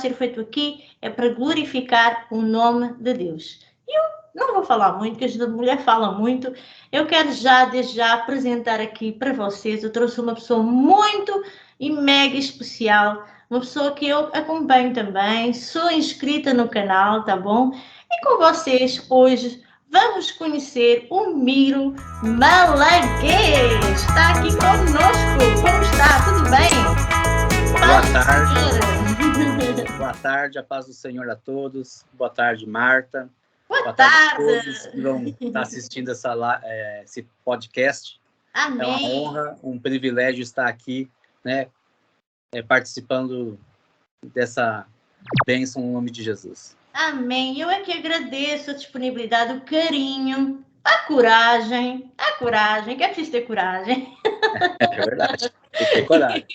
ser feito aqui é para glorificar o nome de Deus. Eu não vou falar muito, porque a mulher fala muito. Eu quero desde já apresentar aqui para vocês. Eu trouxe uma pessoa muito e mega especial, uma pessoa que eu acompanho também, sou inscrita no canal, tá bom? E com vocês hoje vamos conhecer o Miro Malaguês. Está aqui conosco. Como está? Tudo bem? Boa tarde. Boa tarde, a paz do Senhor a todos. Boa tarde, Marta. Boa tarde a todos que vão estar assistindo esse podcast. Amém. É uma honra, um privilégio estar aqui, né, participando dessa bênção no nome de Jesus. Amém. Eu é que agradeço a disponibilidade, o carinho, a coragem, que é preciso ter coragem. É verdade, tem que ter coragem.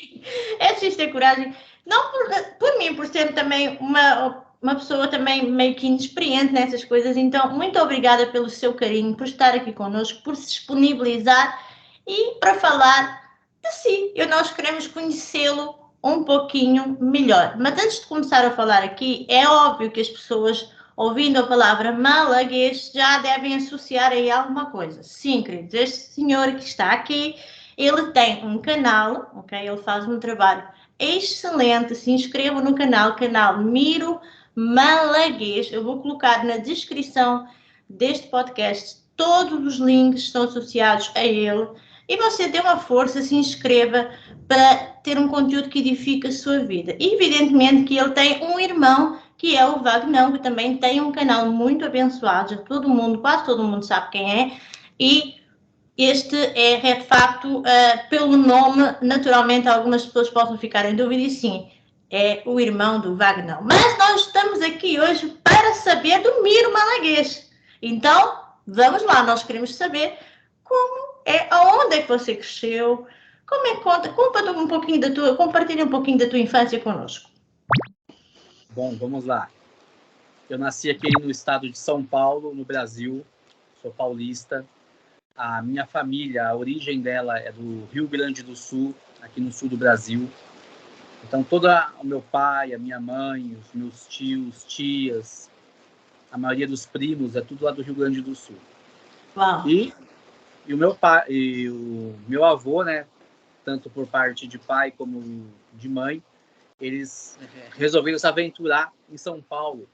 É preciso ter coragem. Não por mim, por ser também uma pessoa também meio que inexperiente nessas coisas. Então, muito obrigada pelo seu carinho, por estar aqui conosco, por se disponibilizar e para falar de si. Nós queremos conhecê-lo um pouquinho melhor. Mas antes de começar a falar aqui, é óbvio que as pessoas, ouvindo a palavra malaguês, já devem associar aí alguma coisa. Sim, queridos, este senhor que está aqui, ele tem um canal, ok? Ele faz um trabalho excelente. Se inscrevam no canal Miro Malaguês. Eu vou colocar na descrição deste podcast todos os links que estão associados a ele. E você dê uma força, se inscreva para ter um conteúdo que edifica a sua vida. E evidentemente que ele tem um irmão, que é o Vagnão, que também tem um canal muito abençoado. Já quase todo mundo sabe quem é. E este é de facto, pelo nome, naturalmente algumas pessoas possam ficar em dúvida, e sim, é o irmão do Vagnão. Mas nós estamos aqui hoje para saber do Miro Malaguês. Então, vamos lá, nós queremos saber aonde é que você cresceu, como é que compartilha um pouquinho da tua infância conosco. Bom, vamos lá. Eu nasci aqui no estado de São Paulo, no Brasil, sou paulista. A minha família, a origem dela é do Rio Grande do Sul, aqui no sul do Brasil. Então, o meu pai, a minha mãe, os meus tios, tias, a maioria dos primos, é tudo lá do Rio Grande do Sul. Uau. E o meu pai e o meu avô, né, tanto por parte de pai como de mãe, eles resolveram se aventurar em São Paulo,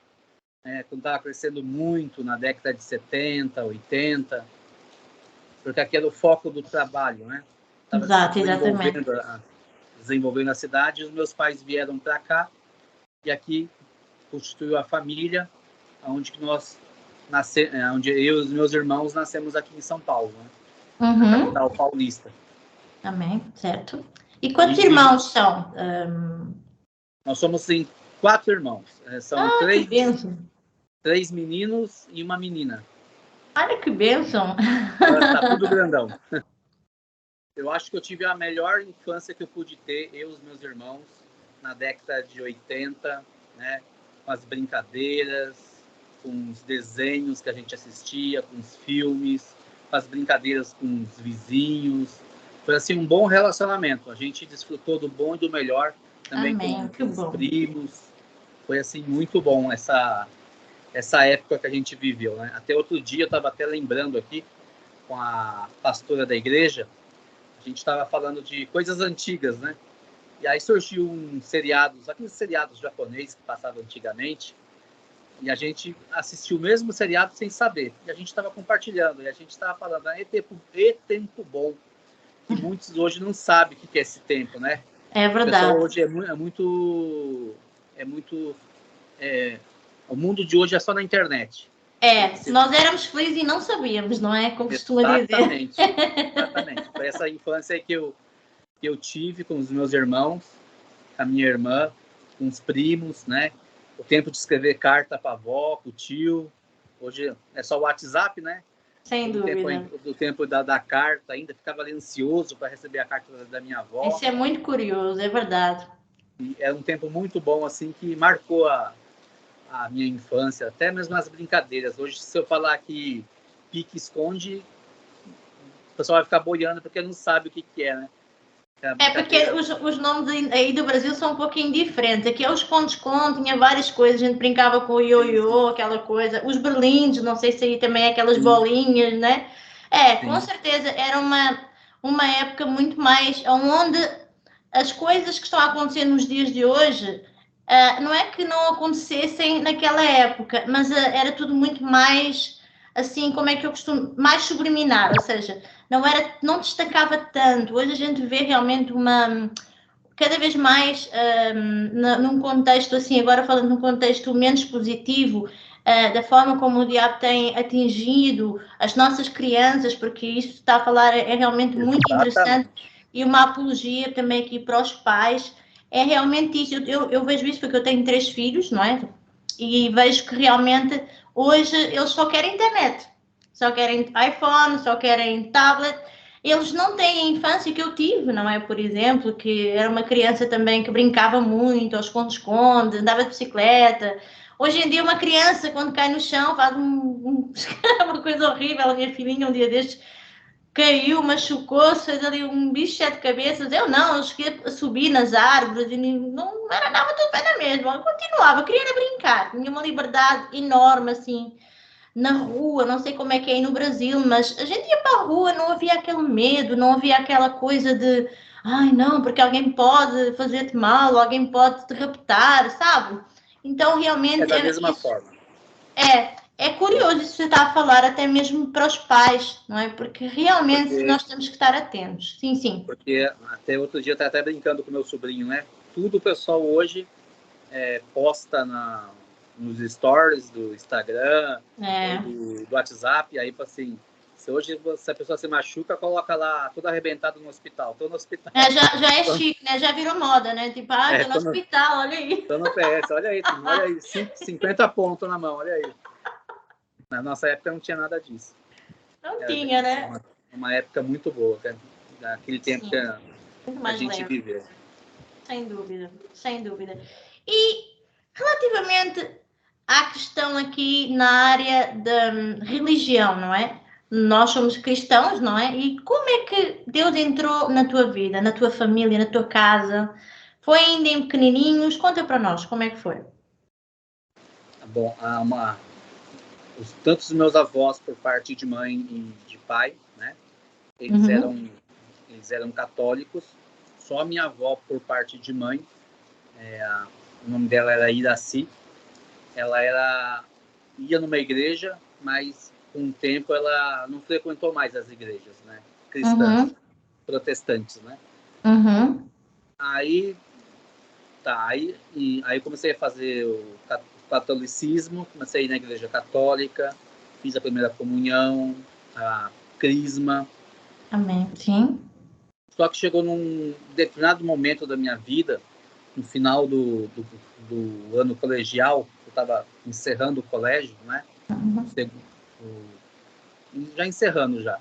né, quando estava crescendo muito, na década de 70, 80, porque aqui era o foco do trabalho, né? Exato, exatamente. Desenvolvendo a cidade, os meus pais vieram para cá e aqui constituiu a família, onde onde eu e os meus irmãos nascemos aqui em São Paulo, né? Na capital paulista. Amém, certo. E quantos irmãos são? Nós somos 4 irmãos. São três meninos e uma menina. Olha que bênção! Tá tudo grandão. Eu acho que eu tive a melhor infância que eu pude ter, eu e os meus irmãos, na década de 80, né? Com as brincadeiras, com os desenhos que a gente assistia, com os filmes, com as brincadeiras com os vizinhos. Foi assim um bom relacionamento. A gente desfrutou do bom e do melhor também. Amém, com os primos. Foi assim muito bom essa época que a gente viveu, né? Até outro dia eu estava até lembrando aqui com a pastora da igreja, a gente estava falando de coisas antigas, né? E aí surgiu aqueles seriados japoneses que passavam antigamente, e a gente assistiu o mesmo seriado sem saber. E a gente estava compartilhando, e a gente estava falando, tempo bom. E muitos hoje não sabem o que é esse tempo, né? É verdade. O pessoal hoje o mundo de hoje é só na internet. Nós éramos felizes e não sabíamos, não é? Como costuma dizer. Exatamente. Foi essa infância que eu tive com os meus irmãos, com a minha irmã, com os primos, né? O tempo de escrever carta para a avó, para o tio. Hoje é só o WhatsApp, né? Sem dúvida. Do tempo da carta, ainda ficava ali ansioso para receber a carta da minha avó. Isso é muito curioso, é verdade. E é um tempo muito bom, assim, que marcou a minha infância, até mesmo as brincadeiras. Hoje, se eu falar que pique-esconde, o pessoal vai ficar boiando porque não sabe o que é, né? É porque os nomes aí do Brasil são um pouquinho diferentes. Aqui é o esconde-esconde, tinha várias coisas, a gente brincava com o ioiô, aquela coisa. Os berlindes, não sei se aí também é aquelas bolinhas, né? Com certeza era uma época muito mais onde as coisas que estão a acontecer nos dias de hoje, não é que não acontecessem naquela época, mas era tudo muito mais, assim, como é que eu costumo, mais subliminar, ou seja, não destacava tanto. Hoje a gente vê realmente cada vez mais num contexto assim, agora falando num contexto menos positivo, da forma como o diabo tem atingido as nossas crianças, porque isso está a falar é realmente muito interessante, e uma apologia também aqui para os pais, é realmente isso. Eu vejo isso porque eu tenho 3 filhos, não é? E vejo que realmente hoje eles só querem internet, só querem iPhone, só querem tablet. Eles não têm a infância que eu tive, não é? Por exemplo, que era uma criança também que brincava muito, ao esconde-esconde, andava de bicicleta. Hoje em dia, uma criança, quando cai no chão, faz uma coisa horrível. A minha filhinha, um dia destes, caiu, machucou-se, fez ali um bicho de 7 cabeças. Eu não, eu cheguei a subir nas árvores e não era nada, tudo bem na mesma. Eu continuava, queria brincar, tinha uma liberdade enorme, assim, na rua. Não sei como é que é aí no Brasil, mas a gente ia para a rua, não havia aquele medo, não havia aquela coisa de ai não, porque alguém pode fazer-te mal, alguém pode te raptar, sabe? Então realmente da mesma forma. É curioso isso que você está a falar, até mesmo para os pais, não é? Porque realmente nós temos que estar atentos. Sim, sim. Porque até outro dia eu estava até brincando com meu sobrinho, né? Tudo o pessoal hoje posta nos stories do Instagram, do WhatsApp, aí assim, se a pessoa se machuca, coloca lá tudo arrebentado no hospital. Estou no hospital. Já é chique, né? Já virou moda, né? Tipo, tô no hospital, olha aí. Estou no PS, olha aí, 50 pontos na mão, olha aí. Na nossa época não tinha nada disso. Não tinha, né? Uma época muito boa, daquele tempo que a gente viveu. Sem dúvida, sem dúvida. E relativamente à questão aqui na área da religião, não é? Nós somos cristãos, não é? E como é que Deus entrou na tua vida, na tua família, na tua casa? Foi ainda em pequenininhos? Conta para nós, como é que foi? Bom, tanto os meus avós por parte de mãe e de pai, né? Eles eram católicos. Só a minha avó por parte de mãe, o nome dela era Iraci. Ela ia numa igreja, mas com o tempo ela não frequentou mais as igrejas, né? Cristãs, protestantes, né? Aí comecei a fazer o catolicismo, comecei a ir na igreja católica, fiz a primeira comunhão, a crisma. Amém, sim. Só que chegou num determinado momento da minha vida, no final do ano colegial, eu estava encerrando o colégio, né? Já encerrando já.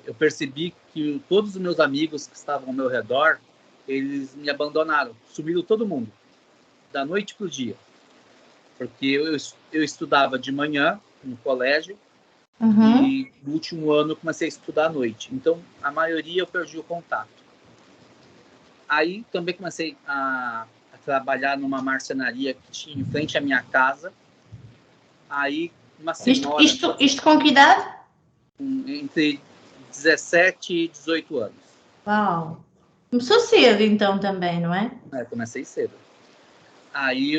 Eu percebi que todos os meus amigos que estavam ao meu redor, eles me abandonaram, sumiram todo mundo, da noite para o dia. Porque eu estudava de manhã no colégio, e no último ano eu comecei a estudar à noite. Então, a maioria eu perdi o contato. Aí também comecei a trabalhar numa marcenaria que tinha em frente à minha casa. Aí uma senhora... Isto com que idade? Entre 17 e 18 anos. Uau! Começou cedo então também, não é? Comecei cedo. Aí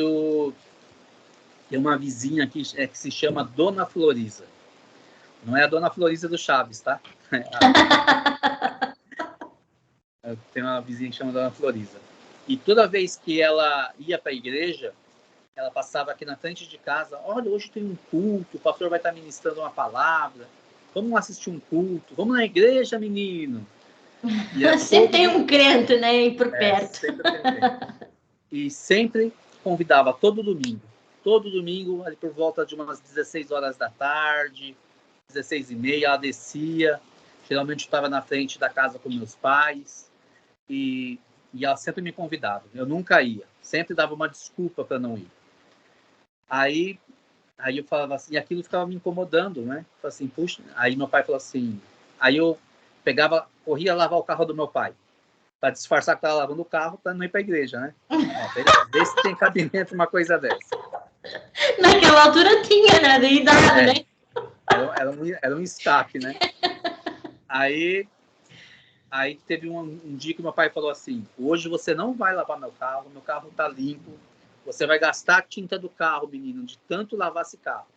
tem uma vizinha aqui que se chama Dona Floriza. Não é a Dona Floriza do Chaves, tá? Tem uma vizinha que chama Dona Floriza. E toda vez que ela ia para a igreja, ela passava aqui na frente de casa. Olha, hoje tem um culto, o pastor vai estar ministrando uma palavra. Vamos assistir um culto. Vamos na igreja, menino. Sempre tem um crente, né? Aí por perto. Sempre tem um crente. E sempre convidava todo domingo, ali por volta de umas 16 horas da tarde, 16h30, ela descia. Geralmente eu estava na frente da casa com meus pais. E ela sempre me convidava. Eu nunca ia. Sempre dava uma desculpa para não ir. Aí eu falava assim, e aquilo ficava me incomodando, né? Falei assim, puxa. Aí meu pai falou assim, aí eu corria lavar o carro do meu pai, para disfarçar que estava lavando o carro, para não ir para a igreja, né? Vê se tem cabimento uma coisa dessa. Naquela altura tinha, né? Da idade, né? Era um escape, né? Aí teve um dia que meu pai falou assim: hoje você não vai lavar meu carro está limpo, você vai gastar a tinta do carro, menino, de tanto lavar esse carro.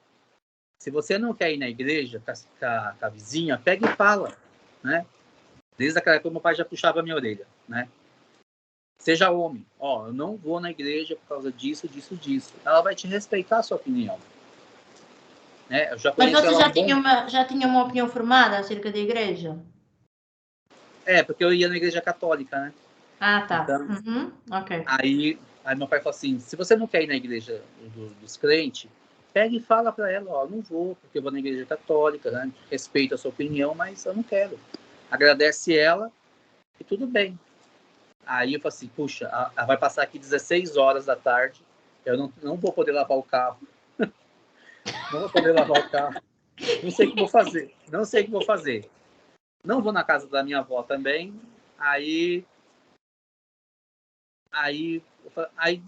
Se você não quer ir na igreja com a vizinha, pega e fala, né? Desde aquela época, meu pai já puxava a minha orelha, né? Seja homem. Eu não vou na igreja por causa disso. Ela vai te respeitar a sua opinião. Né? Eu já Mas conheci você ela já tinha uma opinião formada acerca da igreja? porque eu ia na igreja católica, né? Ah, tá. Então, ok. Aí meu pai falou assim, se você não quer ir na igreja dos crentes, pega e fala para ela, não vou, porque eu vou na igreja católica, né? Respeito a sua opinião, mas eu não quero. Agradece ela e tudo bem. Aí eu falei assim, puxa, ela vai passar aqui 16 horas da tarde, eu não vou poder lavar o carro. Não vou poder lavar o carro. Não sei o que vou fazer. Não vou na casa da minha avó também. Aí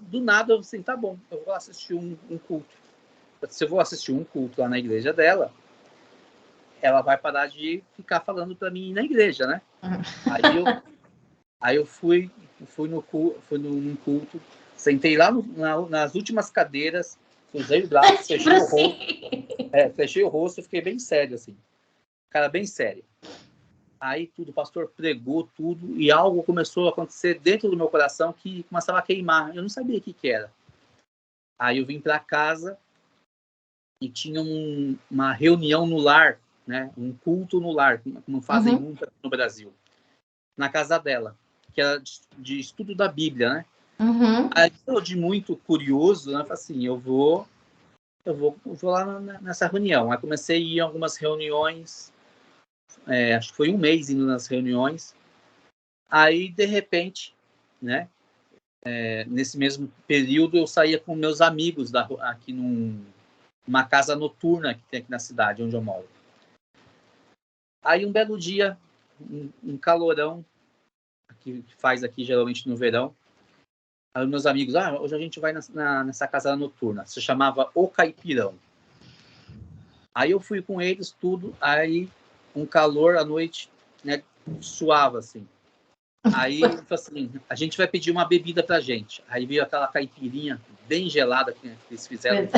do nada eu assim, tá bom, eu vou assistir um culto. Se eu vou assistir um culto lá na igreja dela, ela vai parar de ficar falando para mim ir na igreja, né? Aí eu fui num culto, sentei lá nas últimas cadeiras, cruzei o braço, fechei o rosto e fiquei bem sério, assim. Cara, bem sério. Aí o pastor pregou tudo e algo começou a acontecer dentro do meu coração que começava a queimar. Eu não sabia o que era. Aí eu vim para casa e tinha uma reunião no lar, né? Um culto no lar, como fazem muito no Brasil, na casa dela, que era de estudo da Bíblia, né? Aí eu, de muito curioso, né? Falei assim, eu vou lá nessa reunião. Aí comecei a ir em algumas reuniões, acho que foi um mês indo nas reuniões. Aí, de repente, né? Nesse mesmo período, eu saía com meus amigos aqui numa casa noturna que tem aqui na cidade, onde eu moro. Aí, um belo dia, um calorão, que faz aqui geralmente no verão, aí meus amigos, hoje a gente vai nessa casa noturna, se chamava O Caipirão. Aí eu fui com eles, tudo, aí um calor à noite, né, suava, assim. Aí, assim, a gente vai pedir uma bebida pra gente. Aí veio aquela caipirinha bem gelada que eles fizeram,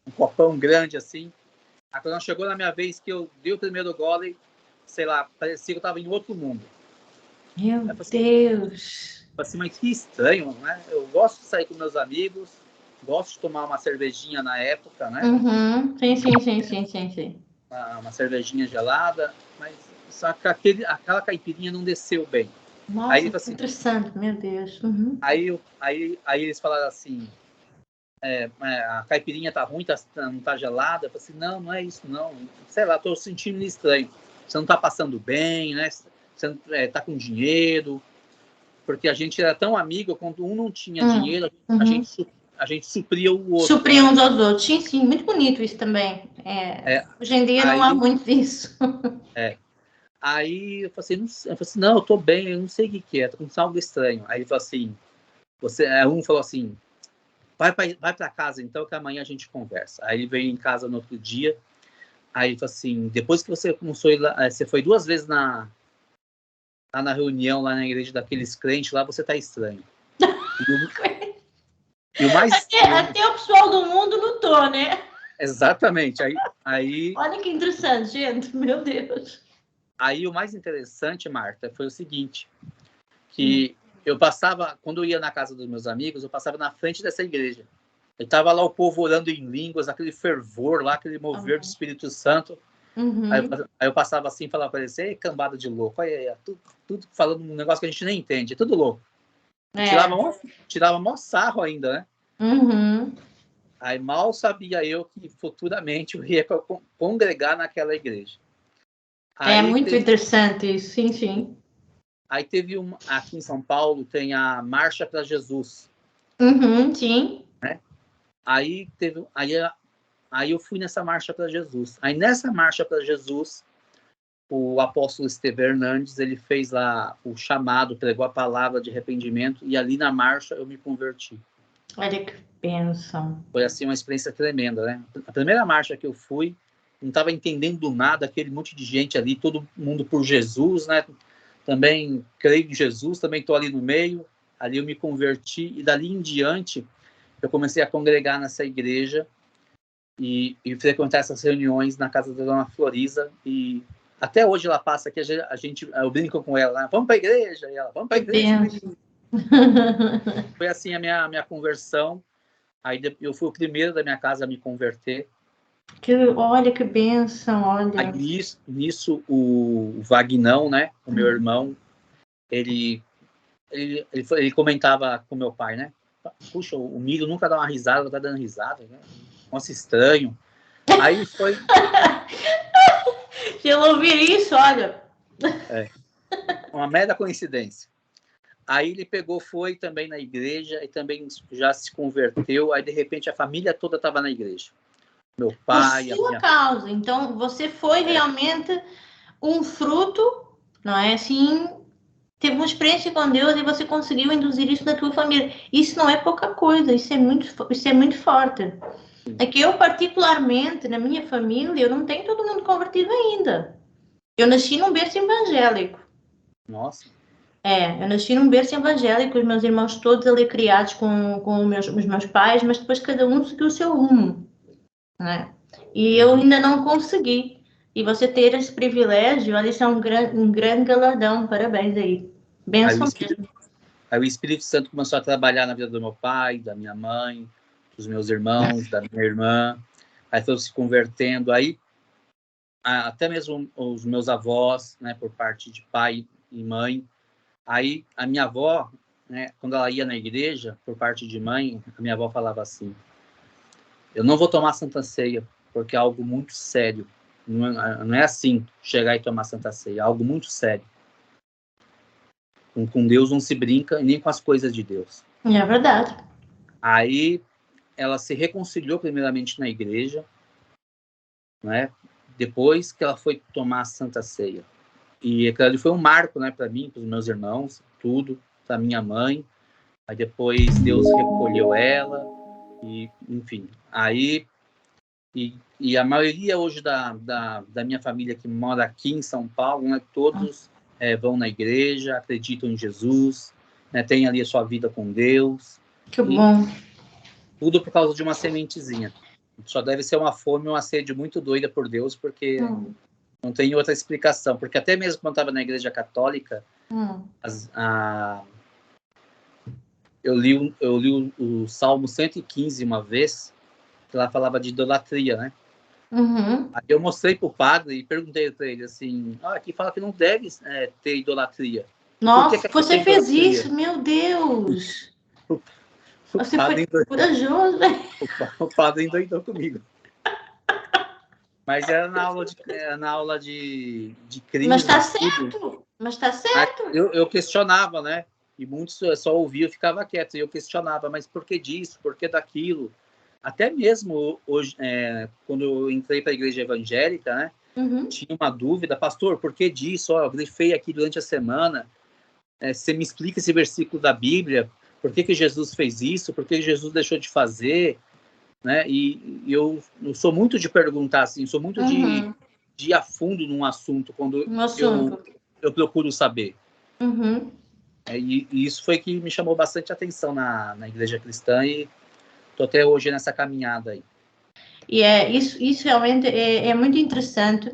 um copão grande, assim. Aí quando chegou na minha vez que eu dei o primeiro gole, sei lá, parecia que eu tava em outro mundo. Meu Deus! Assim, mas que estranho, né? Eu gosto de sair com meus amigos, gosto de tomar uma cervejinha na época, né? Sim. Uma cervejinha gelada, mas só que aquela caipirinha não desceu bem. Nossa, que Assim, interessante, meu Deus. Aí eles falaram assim, a caipirinha tá ruim, não tá gelada. Eu falei assim, não é isso não. Sei lá, tô sentindo estranho. Você não tá passando bem, né? Você tá com dinheiro. Porque a gente era tão amigo, quando um não tinha dinheiro, a gente supria o outro. Supria uns aos outros. Sim, muito bonito isso também. Hoje em dia não há muito disso. Aí eu falei assim, não, eu tô bem, eu não sei o que é, tô com algo estranho. Aí ele falou assim, um falou assim, vai para casa então, que amanhã a gente conversa. Aí ele veio em casa no outro dia, aí ele falou assim, depois que você começou a ir lá, você foi 2 vezes lá na reunião, lá na igreja daqueles crentes, lá você tá estranho. E o mais... Até o pessoal do mundo notou, né? Exatamente. Aí... Olha que interessante, gente, meu Deus. Aí o mais interessante, Marta, foi o seguinte, que eu passava, quando eu ia na casa dos meus amigos, eu passava na frente dessa igreja. E tava lá o povo orando em línguas, aquele fervor lá, aquele mover do Espírito Santo. Aí eu passava assim e falava para eles, ei, cambada de louco, olha, tudo falando um negócio que a gente nem entende, tudo louco. Tirava mó sarro ainda, né? Aí mal sabia eu que futuramente eu ia congregar naquela igreja. Muito interessante isso, sim. Aí teve aqui em São Paulo, tem a Marcha para Jesus. Sim. Né? Aí eu fui nessa Marcha para Jesus. Aí nessa Marcha para Jesus, o apóstolo Estevão Hernandes, ele fez lá o chamado, pregou a palavra de arrependimento, e ali na marcha eu me converti. Olha que bênção. Foi assim uma experiência tremenda, né? A primeira marcha que eu fui, não estava entendendo nada, aquele monte de gente ali, todo mundo por Jesus, né? Também creio em Jesus, também estou ali no meio. Ali eu me converti, e dali em diante eu comecei a congregar nessa igreja e frequentar essas reuniões na casa da dona Florisa, e até hoje ela passa aqui, eu brinco com ela, né? Vamos para a igreja, e ela, vamos para a igreja. Foi assim a minha conversão. Aí eu fui o primeiro da minha casa a me converter. Olha que bênção, olha. Aí nisso o Vagnão, né, o meu irmão, ele comentava com meu pai, né? Puxa, o Milho nunca dá uma risada, tá dando risada, né? Nossa, estranho. Aí foi... Se eu ouvir isso, olha... uma mera coincidência. Aí ele foi também na igreja e também já se converteu. Aí, de repente, a família toda estava na igreja. Meu pai... Por sua causa. Então, você foi realmente um fruto, não é assim... Teve uma experiência com Deus e você conseguiu induzir isso na tua família. Isso não é pouca coisa, isso é muito forte. É que eu, particularmente, na minha família, eu não tenho todo mundo convertido ainda. Eu nasci num berço evangélico. Nossa. Eu nasci num berço evangélico, os meus irmãos todos ali criados com os meus pais, mas depois cada um seguiu o seu rumo, né? E eu ainda não consegui. E você ter esse privilégio, olha, isso é um grande galardão. Parabéns aí. Benção mesmo. Aí o Espírito Santo começou a trabalhar na vida do meu pai, da minha mãe, dos meus irmãos, da minha irmã. Aí foi se convertendo. Aí até mesmo os meus avós, né, por parte de pai e mãe. Aí a minha avó, né, quando ela ia na igreja, por parte de mãe, a minha avó falava assim: eu não vou tomar Santa Ceia, porque é algo muito sério. Não é assim, chegar e tomar Santa Ceia, é algo muito sério. Com Deus não se brinca, nem com as coisas de Deus. É verdade. Aí ela se reconciliou primeiramente na igreja, né? Depois que ela foi tomar a Santa Ceia. E aquilo ali foi um marco, né, para mim, para os meus irmãos, tudo, para minha mãe. Aí depois Deus recolheu ela, e enfim. Aí e a maioria hoje da minha família que mora aqui em São Paulo, né, todos vão na igreja, acreditam em Jesus, né, têm ali a sua vida com Deus. Que bom. Tudo por causa de uma sementezinha. Só deve ser uma fome, uma sede muito doida por Deus, porque não tem outra explicação. Porque até mesmo quando eu estava na igreja católica, eu li o Salmo 115 uma vez, que lá falava de idolatria, né? Aí eu mostrei para o padre e perguntei para ele assim: aqui fala que não deve ter idolatria. Nossa, você fez isso? Meu Deus! Você foi corajoso, velho. O padre endoidou comigo. Mas era na aula de crise. Mas tá certo. Mas tá certo. Eu questionava, né? E muitos só ouviam e ficava quieto. E eu questionava, mas por que disso? Por que daquilo? Até mesmo hoje, quando eu entrei para a igreja evangélica, né? Tinha uma dúvida, pastor, por que disso? Eu grifei aqui durante a semana. Você me explica esse versículo da Bíblia? Por que Jesus fez isso? Por que Jesus deixou de fazer? Né? E eu sou muito de perguntar, assim, sou muito de ir a fundo num assunto quando eu procuro saber. E isso foi que me chamou bastante atenção na igreja cristã, e estou até hoje nessa caminhada aí. E isso realmente é muito interessante,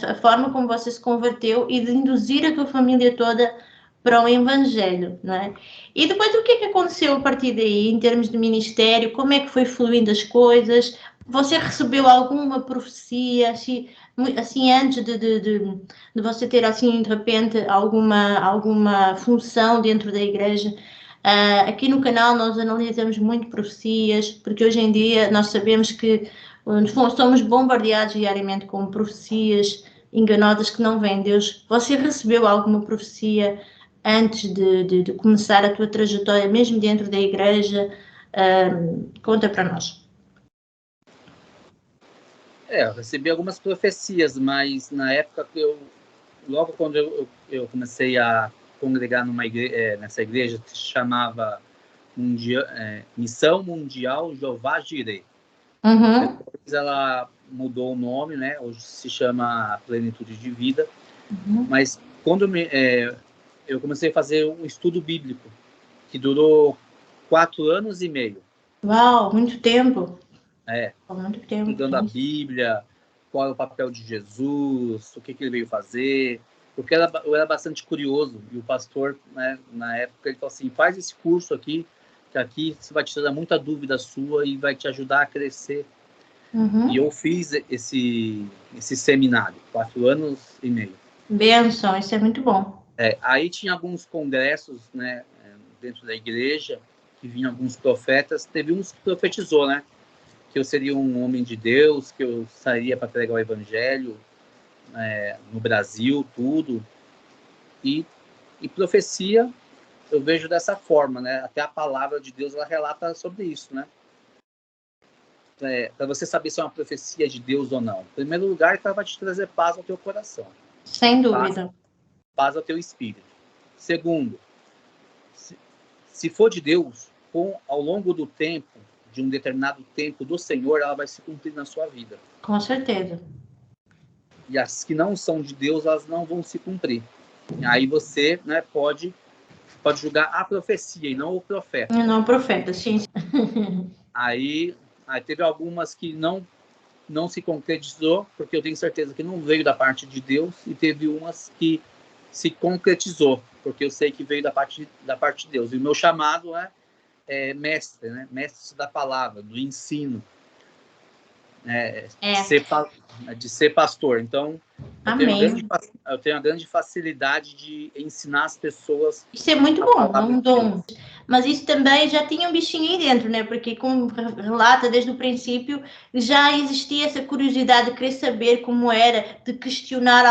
a forma como você se converteu e de induzir a tua família toda para o Evangelho, não é? E depois o que é que aconteceu a partir daí, em termos de ministério? Como é que foi fluindo as coisas? Você recebeu alguma profecia, assim antes de você ter, assim, de repente, alguma função dentro da igreja? Aqui no canal nós analisamos muito profecias, porque hoje em dia nós sabemos que somos bombardeados diariamente com profecias enganosas que não vêm de Deus. Você recebeu alguma profecia antes de começar a tua trajetória, mesmo dentro da igreja? Conta para nós. Eu recebi algumas profecias, mas na época que logo quando eu comecei a congregar nessa igreja que se chamava Missão Mundial Jeová Jireh. Uhum. Depois ela mudou o nome, né? Hoje se chama Plenitude de Vida. Uhum. Mas quando eu comecei a fazer um estudo bíblico, que durou 4 anos e meio. Uau, muito tempo. Muito tempo. Estudando a Bíblia, qual é o papel de Jesus, o que ele veio fazer, porque eu era bastante curioso, e o pastor, né, na época, ele falou assim, faz esse curso aqui, que aqui você vai te dar muita dúvida sua e vai te ajudar a crescer. Uhum. E eu fiz esse seminário, 4 anos e meio. Benção, isso é muito bom. Aí tinha alguns congressos, né, dentro da igreja, que vinham alguns profetas, teve uns que profetizou, né, que eu seria um homem de Deus, que eu sairia para pregar o evangelho no Brasil, tudo. E profecia, eu vejo dessa forma, né? Até a palavra de Deus, ela relata sobre isso, né? Para você saber se é uma profecia de Deus ou não. Em primeiro lugar, ela vai te trazer paz ao teu coração. Sem dúvida. Paz ao teu espírito. Segundo, se for de Deus, ao longo do tempo, de um determinado tempo do Senhor, ela vai se cumprir na sua vida. Com certeza. E as que não são de Deus, elas não vão se cumprir. Aí você, né, pode julgar a profecia e não o profeta. E não o profeta, sim. Aí teve algumas que não se concretizou, porque eu tenho certeza que não veio da parte de Deus, e teve umas que se concretizou, porque eu sei que veio da parte de Deus. E o meu chamado é mestre, né? Mestre da palavra, do ensino, de ser pastor. Então, eu tenho uma grande facilidade de ensinar as pessoas. Isso é muito bom, é um dom. Mas isso também já tinha um bichinho aí dentro, né? Porque, como relata desde o princípio, já existia essa curiosidade de querer saber como era, de questionar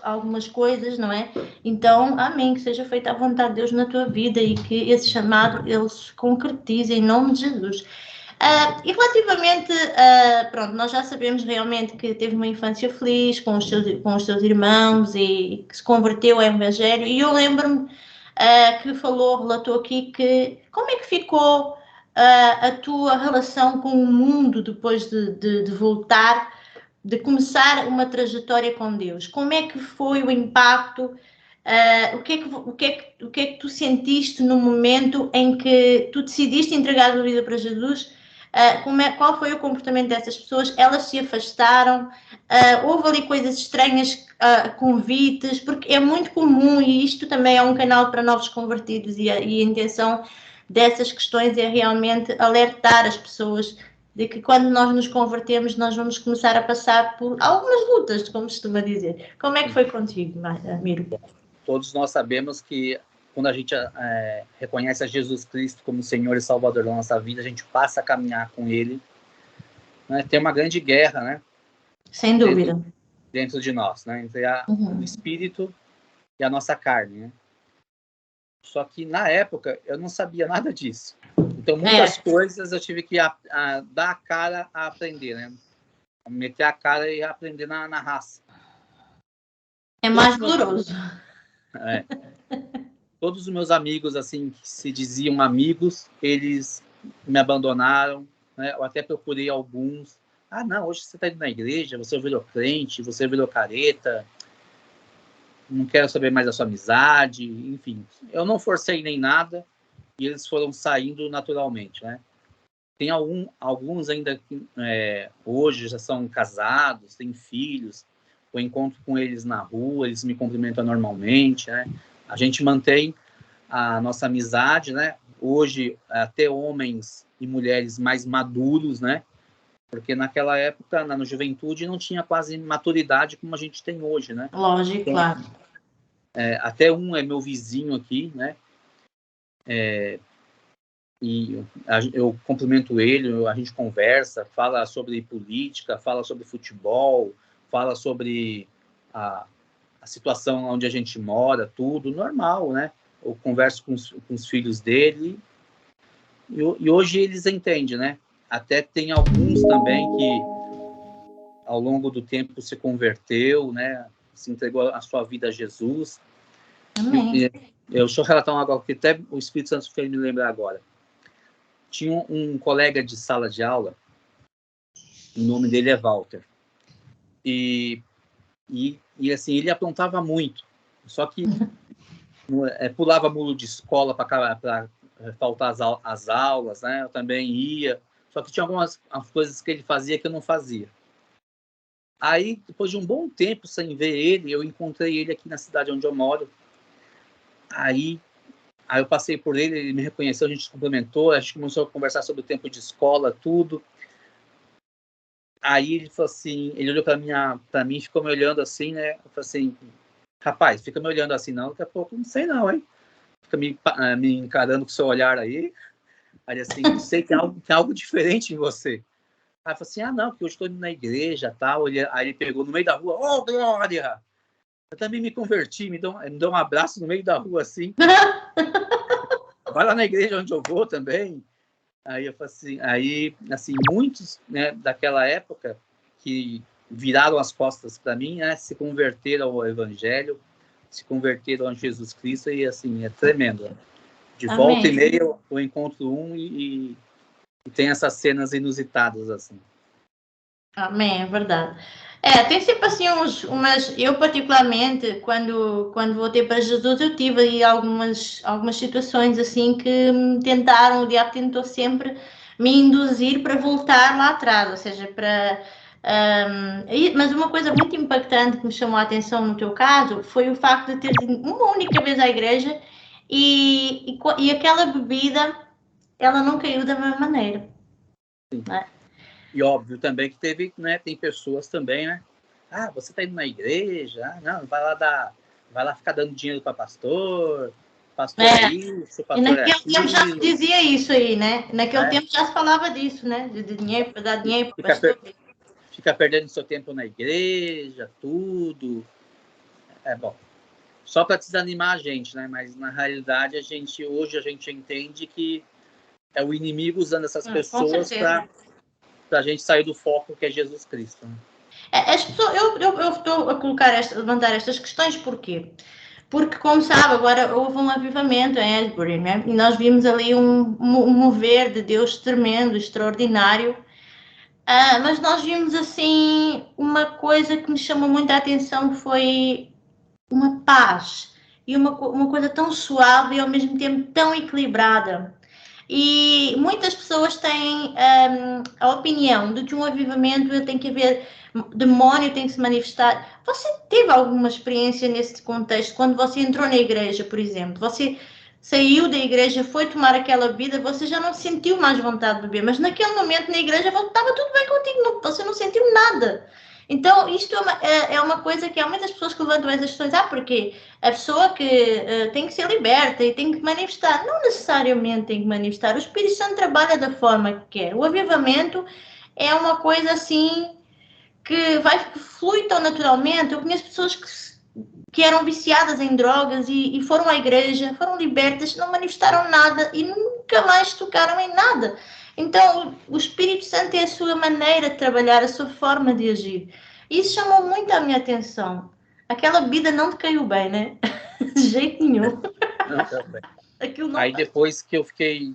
algumas coisas, não é? Então, amém, que seja feita a vontade de Deus na tua vida e que esse chamado ele se concretize em nome de Jesus. E relativamente, pronto, nós já sabemos realmente que teve uma infância feliz com os seus irmãos e que se converteu ao Evangelho, e eu lembro-me que relatou aqui que como é que ficou a tua relação com o mundo depois de voltar, de começar uma trajetória com Deus? Como é que foi o impacto? O que é que tu sentiste no momento em que tu decidiste entregar a vida para Jesus? Qual foi o comportamento dessas pessoas? Elas se afastaram? Houve ali coisas estranhas, convites? Porque é muito comum, e isto também é um canal para novos convertidos, e a intenção dessas questões é realmente alertar as pessoas de que quando nós nos convertemos, nós vamos começar a passar por algumas lutas, como costuma dizer. Como é que foi contigo, Miro? Todos nós sabemos que quando a gente reconhece a Jesus Cristo como Senhor e Salvador da nossa vida, a gente passa a caminhar com Ele. Né? Tem uma grande guerra, né? Sem dúvida. Dentro de nós, né? Entre o Espírito e a nossa carne, né? Só que, na época, eu não sabia nada disso. Então, muitas coisas eu tive que dar a cara a aprender, né? Meter a cara e aprender na raça. É mais doloroso. Todos os meus amigos, assim, que se diziam amigos, eles me abandonaram, né? Eu até procurei alguns. Não, hoje você está indo na igreja, você virou crente, você virou careta, não quero saber mais da sua amizade, enfim. Eu não forcei nem nada e eles foram saindo naturalmente, né? Tem alguns ainda que hoje já são casados, têm filhos, eu encontro com eles na rua, eles me cumprimentam normalmente, né? A gente mantém a nossa amizade, né? Hoje, até homens e mulheres mais maduros, né? Porque naquela época, na juventude, não tinha quase maturidade como a gente tem hoje, né? Lógico, então, claro. Até um é meu vizinho aqui, né? E eu cumprimento ele, a gente conversa, fala sobre política, fala sobre futebol, fala sobre a situação onde a gente mora, tudo normal, né? Eu converso com os filhos dele e hoje eles entendem, né? Até tem alguns também que ao longo do tempo se converteu, né? Se entregou a sua vida a Jesus. Amém. Deixa eu relatar um agora, que até o Espírito Santo fez me lembrar agora. Tinha um colega de sala de aula, o nome dele é Walter. E assim, ele aprontava muito. Só que pulava muro de escola para faltar as aulas, né? Eu também ia. Só que tinha algumas coisas que ele fazia que eu não fazia. Aí, depois de um bom tempo sem ver ele, eu encontrei ele aqui na cidade onde eu moro. Aí eu passei por ele, ele me reconheceu, a gente se cumprimentou, a gente começou a conversar sobre o tempo de escola, tudo. Aí ele falou assim, ele olhou para mim, ficou me olhando assim, né? Eu falei assim, rapaz, fica me olhando assim não, daqui a pouco não sei não, hein? Fica me encarando com o seu olhar aí. Aí assim, sei que tem algo diferente em você. Aí eu falei assim, não, porque eu estou indo na igreja, tal. Aí ele pegou no meio da rua, oh, Glória! Eu também me converti, me deu um abraço no meio da rua, assim. Vai lá na igreja onde eu vou também. Aí eu falei assim, muitos, né, daquela época que viraram as costas para mim, né, se converteram ao Evangelho, se converteram a Jesus Cristo, e assim, é tremendo. De volta e meia eu encontro e tem essas cenas inusitadas, assim. Amém, é verdade. Tem sempre assim eu particularmente, quando voltei para Jesus, eu tive aí algumas situações assim que me tentaram, o diabo tentou sempre me induzir para voltar lá atrás, ou seja, mas uma coisa muito impactante que me chamou a atenção no teu caso foi o facto de ter ido uma única vez à igreja e aquela bebida, ela não caiu da mesma maneira. Sim. Né? E óbvio também que teve, né, tem pessoas também, né? Você tá indo na igreja? Não, vai lá ficar dando dinheiro para pastor é isso, pastor e naquele aquilo. tempo já se dizia isso aí, né? Naquele tempo já se falava disso, né? De dinheiro, para dar dinheiro para pastor. Fica perdendo seu tempo na igreja, tudo. Bom, só para desanimar a gente, né? Mas na realidade hoje a gente entende que é o inimigo usando essas pessoas para a gente sair do foco que é Jesus Cristo. Né? As pessoas, eu estou a levantar estas questões porquê? Porque, como sabe, agora houve um avivamento em Asbury, né? E nós vimos ali um mover de Deus tremendo, extraordinário. Mas nós vimos assim uma coisa que me chamou muita atenção, foi uma paz e uma coisa tão suave e ao mesmo tempo tão equilibrada. E muitas pessoas têm a opinião de que um avivamento tem que haver demónio, tem que se manifestar. Você teve alguma experiência nesse contexto? Quando você entrou na igreja, por exemplo, você saiu da igreja, foi tomar aquela vida, você já não sentiu mais vontade de beber, mas naquele momento na igreja estava tudo bem contigo, você não sentiu nada. Então, isto é uma coisa que há muitas pessoas que levantam essas questões. Porque a pessoa que tem que ser liberta e tem que manifestar. Não necessariamente tem que manifestar. O Espírito Santo trabalha da forma que quer. O avivamento é uma coisa assim que flui tão naturalmente. Eu conheço pessoas que eram viciadas em drogas e foram à igreja, foram libertas, não manifestaram nada e nunca mais tocaram em nada. Então, o Espírito Santo é a sua maneira de trabalhar, a sua forma de agir. Isso chamou muito a minha atenção. Aquela bebida não te caiu bem, né? De jeito nenhum. Não, tá bem. Aquilo não Aí depois que eu fiquei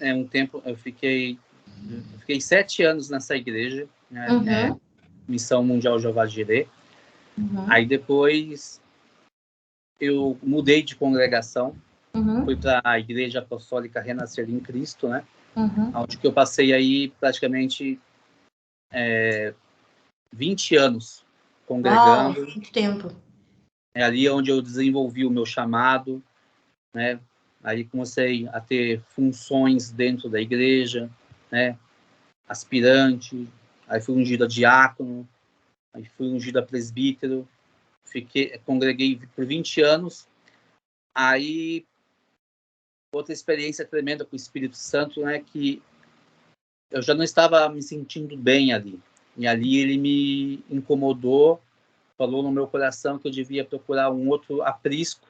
um tempo, eu fiquei 7 anos nessa igreja, né, Missão Mundial Jeová Jireh. Aí depois eu mudei de congregação, fui para a Igreja Apostólica Renascer em Cristo, né? Onde que eu passei aí praticamente 20 anos congregando. Muito tempo. É ali onde eu desenvolvi o meu chamado, né? Aí comecei a ter funções dentro da igreja, né? Aspirante, aí fui ungido a diácono, aí fui ungido a presbítero, congreguei por 20 anos. Aí outra experiência tremenda com o Espírito Santo, né, que eu já não estava me sentindo bem ali. E ali ele me incomodou, falou no meu coração que eu devia procurar um outro aprisco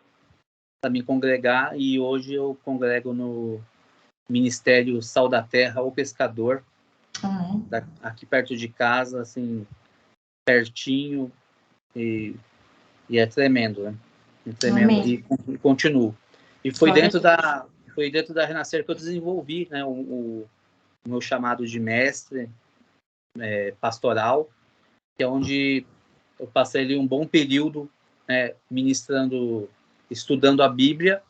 para me congregar, e hoje eu congrego no Ministério Sal da Terra, o Pescador, aqui perto de casa, assim, pertinho e é tremendo, né? É tremendo. E continuo. E foi dentro da Renascer que eu desenvolvi, né, o meu chamado de mestre pastoral, que é onde eu passei ali um bom período, né, ministrando, estudando a Bíblia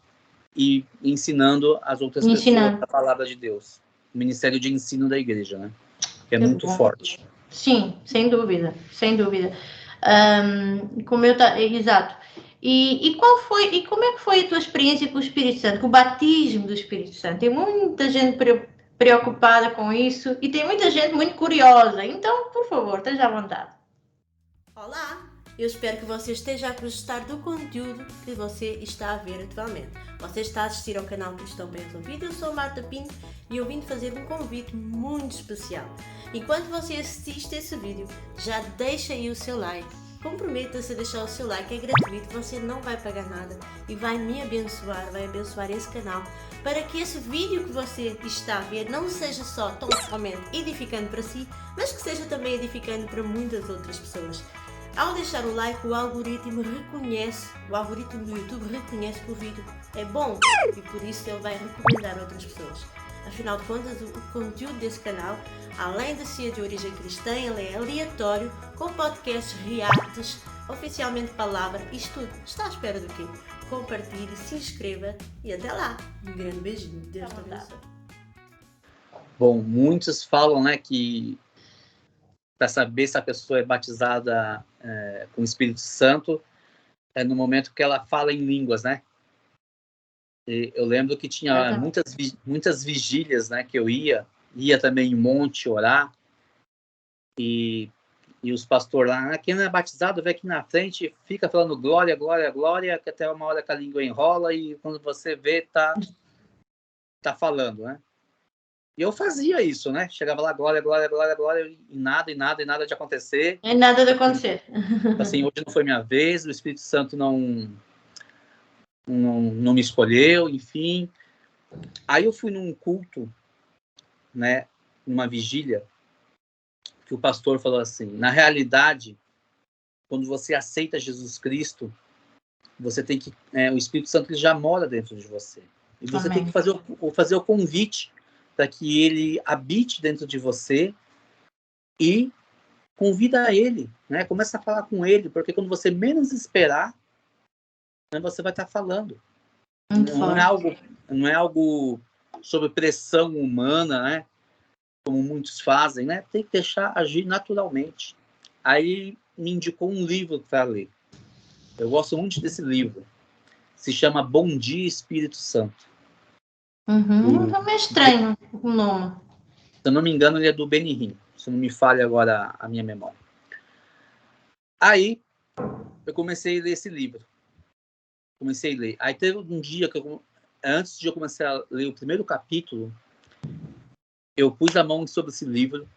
e ensinando as outras pessoas a palavra de Deus. O ministério de ensino da igreja, né? Que é muito forte. Sim, sem dúvida, sem dúvida. Exato. E como é que foi a tua experiência com o Espírito Santo, com o batismo do Espírito Santo? Tem muita gente preocupada com isso e tem muita gente muito curiosa. Então, por favor, esteja à vontade. Olá! Eu espero que você esteja a gostar do conteúdo que você está a ver atualmente. Você está a assistir ao canal Cristão Bem Resolvido. Eu sou a Marta Pinto e eu vim fazer um convite muito especial. Enquanto você assiste esse vídeo, já deixa aí o seu like. Comprometa-se a deixar o seu like, é gratuito, você não vai pagar nada e vai me abençoar, vai abençoar esse canal, para que esse vídeo que você está a ver não seja só tão somente edificante para si, mas que seja também edificante para muitas outras pessoas. Ao deixar o like, o algoritmo do YouTube reconhece que o vídeo é bom e por isso ele vai recomendar a outras pessoas. Afinal de contas, o conteúdo desse canal, além de ser de origem cristã, ele é aleatório, com podcasts, reacts, oficialmente palavra, isto tudo. Está à espera do quê? Compartilhe, se inscreva e até lá. Um grande beijinho. Deus te abençoe. Bom, muitos falam, né, que para saber se a pessoa é batizada com o Espírito Santo é no momento que ela fala em línguas, né? E eu lembro que tinha muitas vigílias, né, que eu ia também em monte orar, e os pastores lá, quem não é batizado, vem aqui na frente, fica falando glória, glória, glória, que até uma hora que a língua enrola, e quando você vê, tá falando, né? E eu fazia isso, né? Chegava lá, glória, glória, glória, glória, e nada de acontecer. É nada de acontecer. Assim, hoje não foi minha vez, o Espírito Santo não me escolheu, enfim. Aí eu fui num culto, né, numa vigília, que o pastor falou assim, na realidade, quando você aceita Jesus Cristo, você tem que, o Espírito Santo ele já mora dentro de você. E você tem que fazer o convite para que ele habite dentro de você e convida ele, né? Começa a falar com ele, porque quando você menos esperar, né, você vai estar falando. Não é algo sob pressão humana, né? Como muitos fazem, né? Tem que deixar agir naturalmente. Aí me indicou um livro para ler. Eu gosto muito desse livro. Se chama Bom Dia, Espírito Santo. Não é estranho o nome. Se eu não me engano, ele é do Benihim. Se não me falha agora a minha memória. Aí eu comecei a ler esse livro. Aí teve um dia que antes de eu começar a ler o primeiro capítulo, eu pus a mão sobre esse livro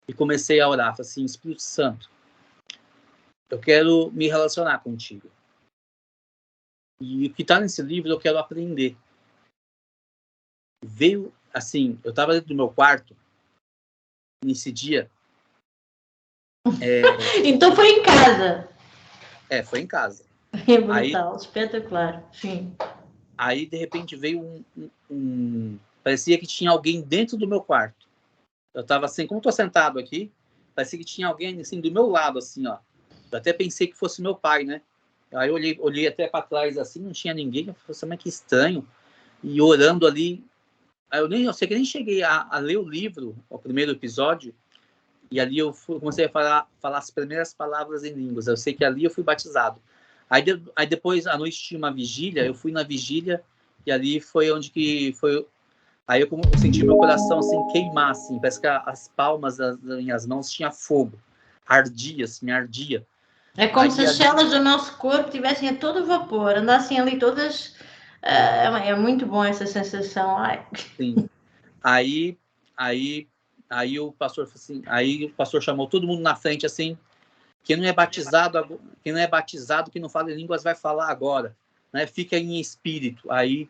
e comecei a orar. Falei assim, Espírito Santo, eu quero me relacionar contigo. E o que está nesse livro eu quero aprender. Veio, assim, eu estava dentro do meu quarto, nesse dia. Então foi em casa. Foi em casa. É brutal, espetacular, sim. Aí, de repente, veio parecia que tinha alguém dentro do meu quarto. Eu estava assim, como estou sentado aqui, parecia que tinha alguém assim do meu lado, assim, ó. Eu até pensei que fosse meu pai, né? Aí eu olhei até para trás, assim, não tinha ninguém. Eu falei assim, mas que estranho. E orando ali. Aí eu sei que nem cheguei a ler o livro, o primeiro episódio, e ali eu comecei a falar as primeiras palavras em línguas. Eu sei que ali eu fui batizado. Aí depois, à noite, tinha uma vigília, eu fui na vigília, e ali foi onde que foi. Aí eu senti meu coração assim queimar, assim, parece que as palmas das minhas mãos tinha fogo, me ardia. É como se as células do nosso corpo tivessem a todo vapor, andassem ali todas. É muito bom essa sensação. Ai. Sim. Aí o pastor assim, chamou todo mundo na frente assim, quem não é batizado, que não fala em línguas vai falar agora, né? Fica em espírito. Aí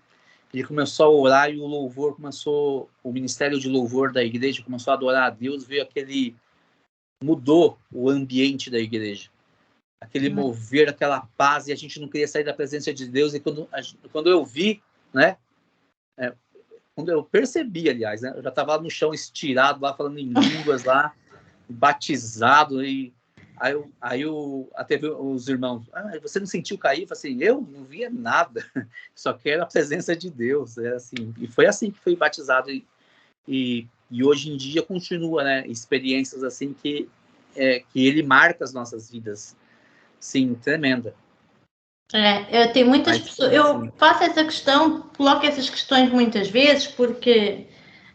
ele começou a orar e o ministério de louvor da igreja começou a adorar a Deus, veio mudou o ambiente da igreja. Aquele mover, aquela paz, e a gente não queria sair da presença de Deus. E quando eu vi, né? Quando eu percebi, aliás, né? Eu já estava no chão estirado, lá falando em línguas, lá, batizado. E aí até os irmãos, você não sentiu cair? Eu falei assim, eu não via nada, só quero a presença de Deus. Assim, e foi assim que fui batizado. E hoje em dia continua, né? Experiências assim que ele marca as nossas vidas. Sim, tremenda. Eu tenho muitas pessoas, eu Sim. faço essa questão, coloco essas questões muitas vezes, porque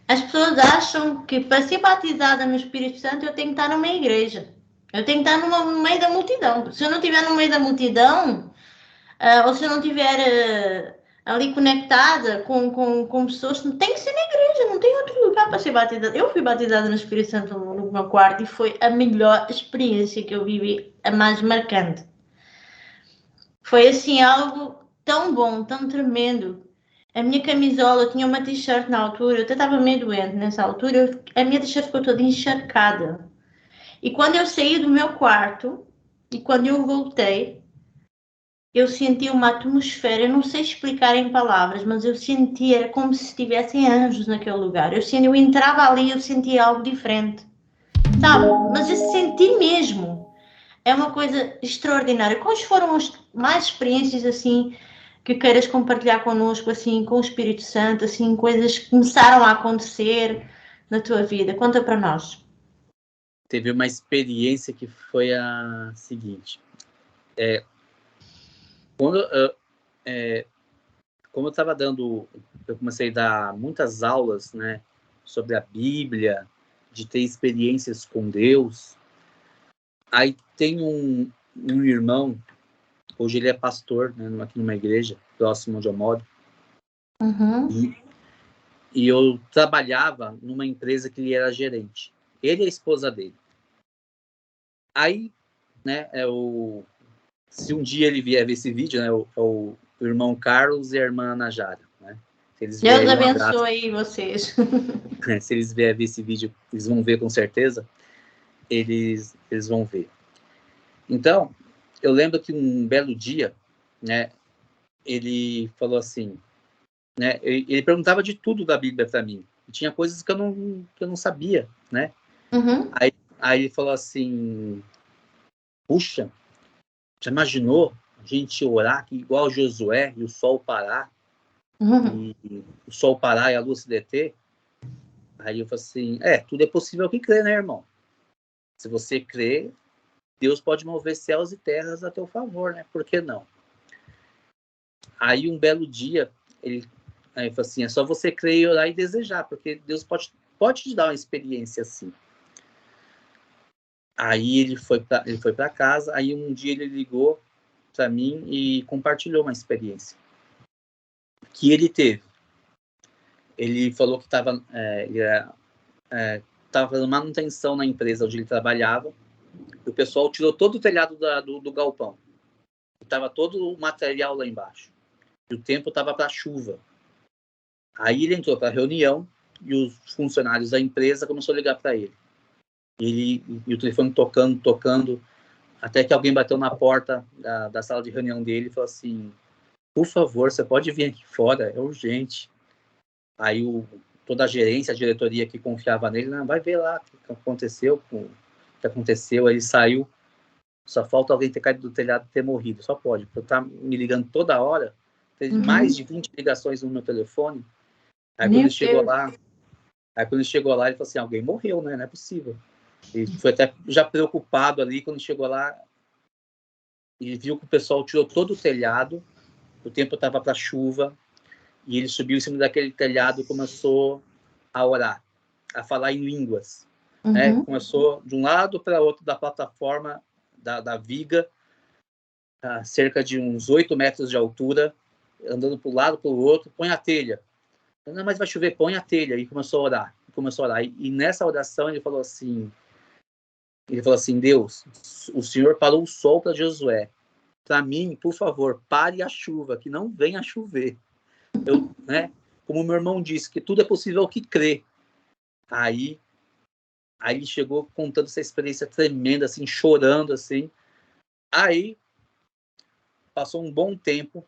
as pessoas acham que para ser batizada no Espírito Santo eu tenho que estar numa igreja, eu tenho que estar no meio da multidão. Se eu não estiver no meio da multidão, ou se eu não estiver ali conectada com pessoas, tem que ser na igreja, não tem outro lugar para ser batizada. Eu fui batizada no Espírito Santo no meu quarto e foi a melhor experiência que eu vivi, a mais marcante. Foi assim algo tão bom, tão tremendo. A minha camisola, eu tinha uma t-shirt na altura, eu até estava meio doente nessa altura, a minha t-shirt ficou toda encharcada. E quando eu saí do meu quarto, e quando eu voltei, eu senti uma atmosfera, eu não sei explicar em palavras, mas eu sentia, era como se tivessem anjos naquele lugar. Eu entrava ali e eu sentia algo diferente. Sabe? Mas eu senti mesmo. É uma coisa extraordinária. Quais foram as mais experiências assim que queiras compartilhar connosco, assim, com o Espírito Santo, assim, coisas que começaram a acontecer na tua vida? Conta para nós. Teve uma experiência que foi a seguinte. Como eu estava eu comecei a dar muitas aulas, né, sobre a Bíblia, de ter experiências com Deus. Aí tem um irmão, hoje ele é pastor, né, aqui numa igreja próximo onde eu moro. E eu trabalhava numa empresa que ele era gerente. Ele e a esposa dele. Aí, né, se um dia ele vier ver esse vídeo, né, o irmão Carlos e a irmã Najara, né? Se eles Deus abençoe vocês. Se eles vierem ver esse vídeo, eles vão ver com certeza. Eles vão ver. Então, eu lembro que um belo dia, né, ele falou assim, né, ele perguntava de tudo da Bíblia para mim. E tinha coisas que eu não sabia, né? Aí ele falou assim, puxa, já imaginou a gente orar aqui igual Josué e o sol parar? E o sol parar e a luz se deter? Aí eu falei assim, tudo é possível que crê, né, irmão? Se você crê, Deus pode mover céus e terras a teu favor, né? Por que não? Aí um belo dia, ele falou assim, é só você crer, orar e desejar, porque Deus pode te dar uma experiência assim. Aí ele foi para casa, aí um dia ele ligou para mim e compartilhou uma experiência que ele teve. Ele falou que estava fazendo manutenção na empresa onde ele trabalhava, e o pessoal tirou todo o telhado do galpão. Estava todo o material lá embaixo. E o tempo estava para chuva. Aí ele entrou para a reunião e os funcionários da empresa começaram a ligar para ele. E o telefone tocando, até que alguém bateu na porta da sala de reunião dele e falou assim, por favor, você pode vir aqui fora, é urgente. Aí toda a gerência, a diretoria que confiava nele, não, vai ver lá o que aconteceu. Aí ele saiu, só falta alguém ter caído do telhado e ter morrido, só pode, porque tá me ligando toda hora, teve mais de 20 ligações no meu telefone. Aí quando ele chegou lá, ele falou assim, alguém morreu, né? Não é possível. Ele foi até já preocupado ali, quando chegou lá, ele viu que o pessoal tirou todo o telhado, o tempo estava para chuva, e ele subiu em cima daquele telhado e começou a orar, a falar em línguas. Né? Começou de um lado para outro da plataforma, da viga, a cerca de uns 8 metros de altura, andando para um lado para o outro, põe a telha. Não, mas vai chover, põe a telha. E começou a orar. E nessa oração ele falou assim, Deus, o Senhor parou o sol para Josué. Para mim, por favor, pare a chuva, que não venha chover. Né? Como meu irmão disse, que tudo é possível ao que crê. Aí Aí ele chegou contando essa experiência tremenda, assim, chorando, assim. Aí, passou um bom tempo,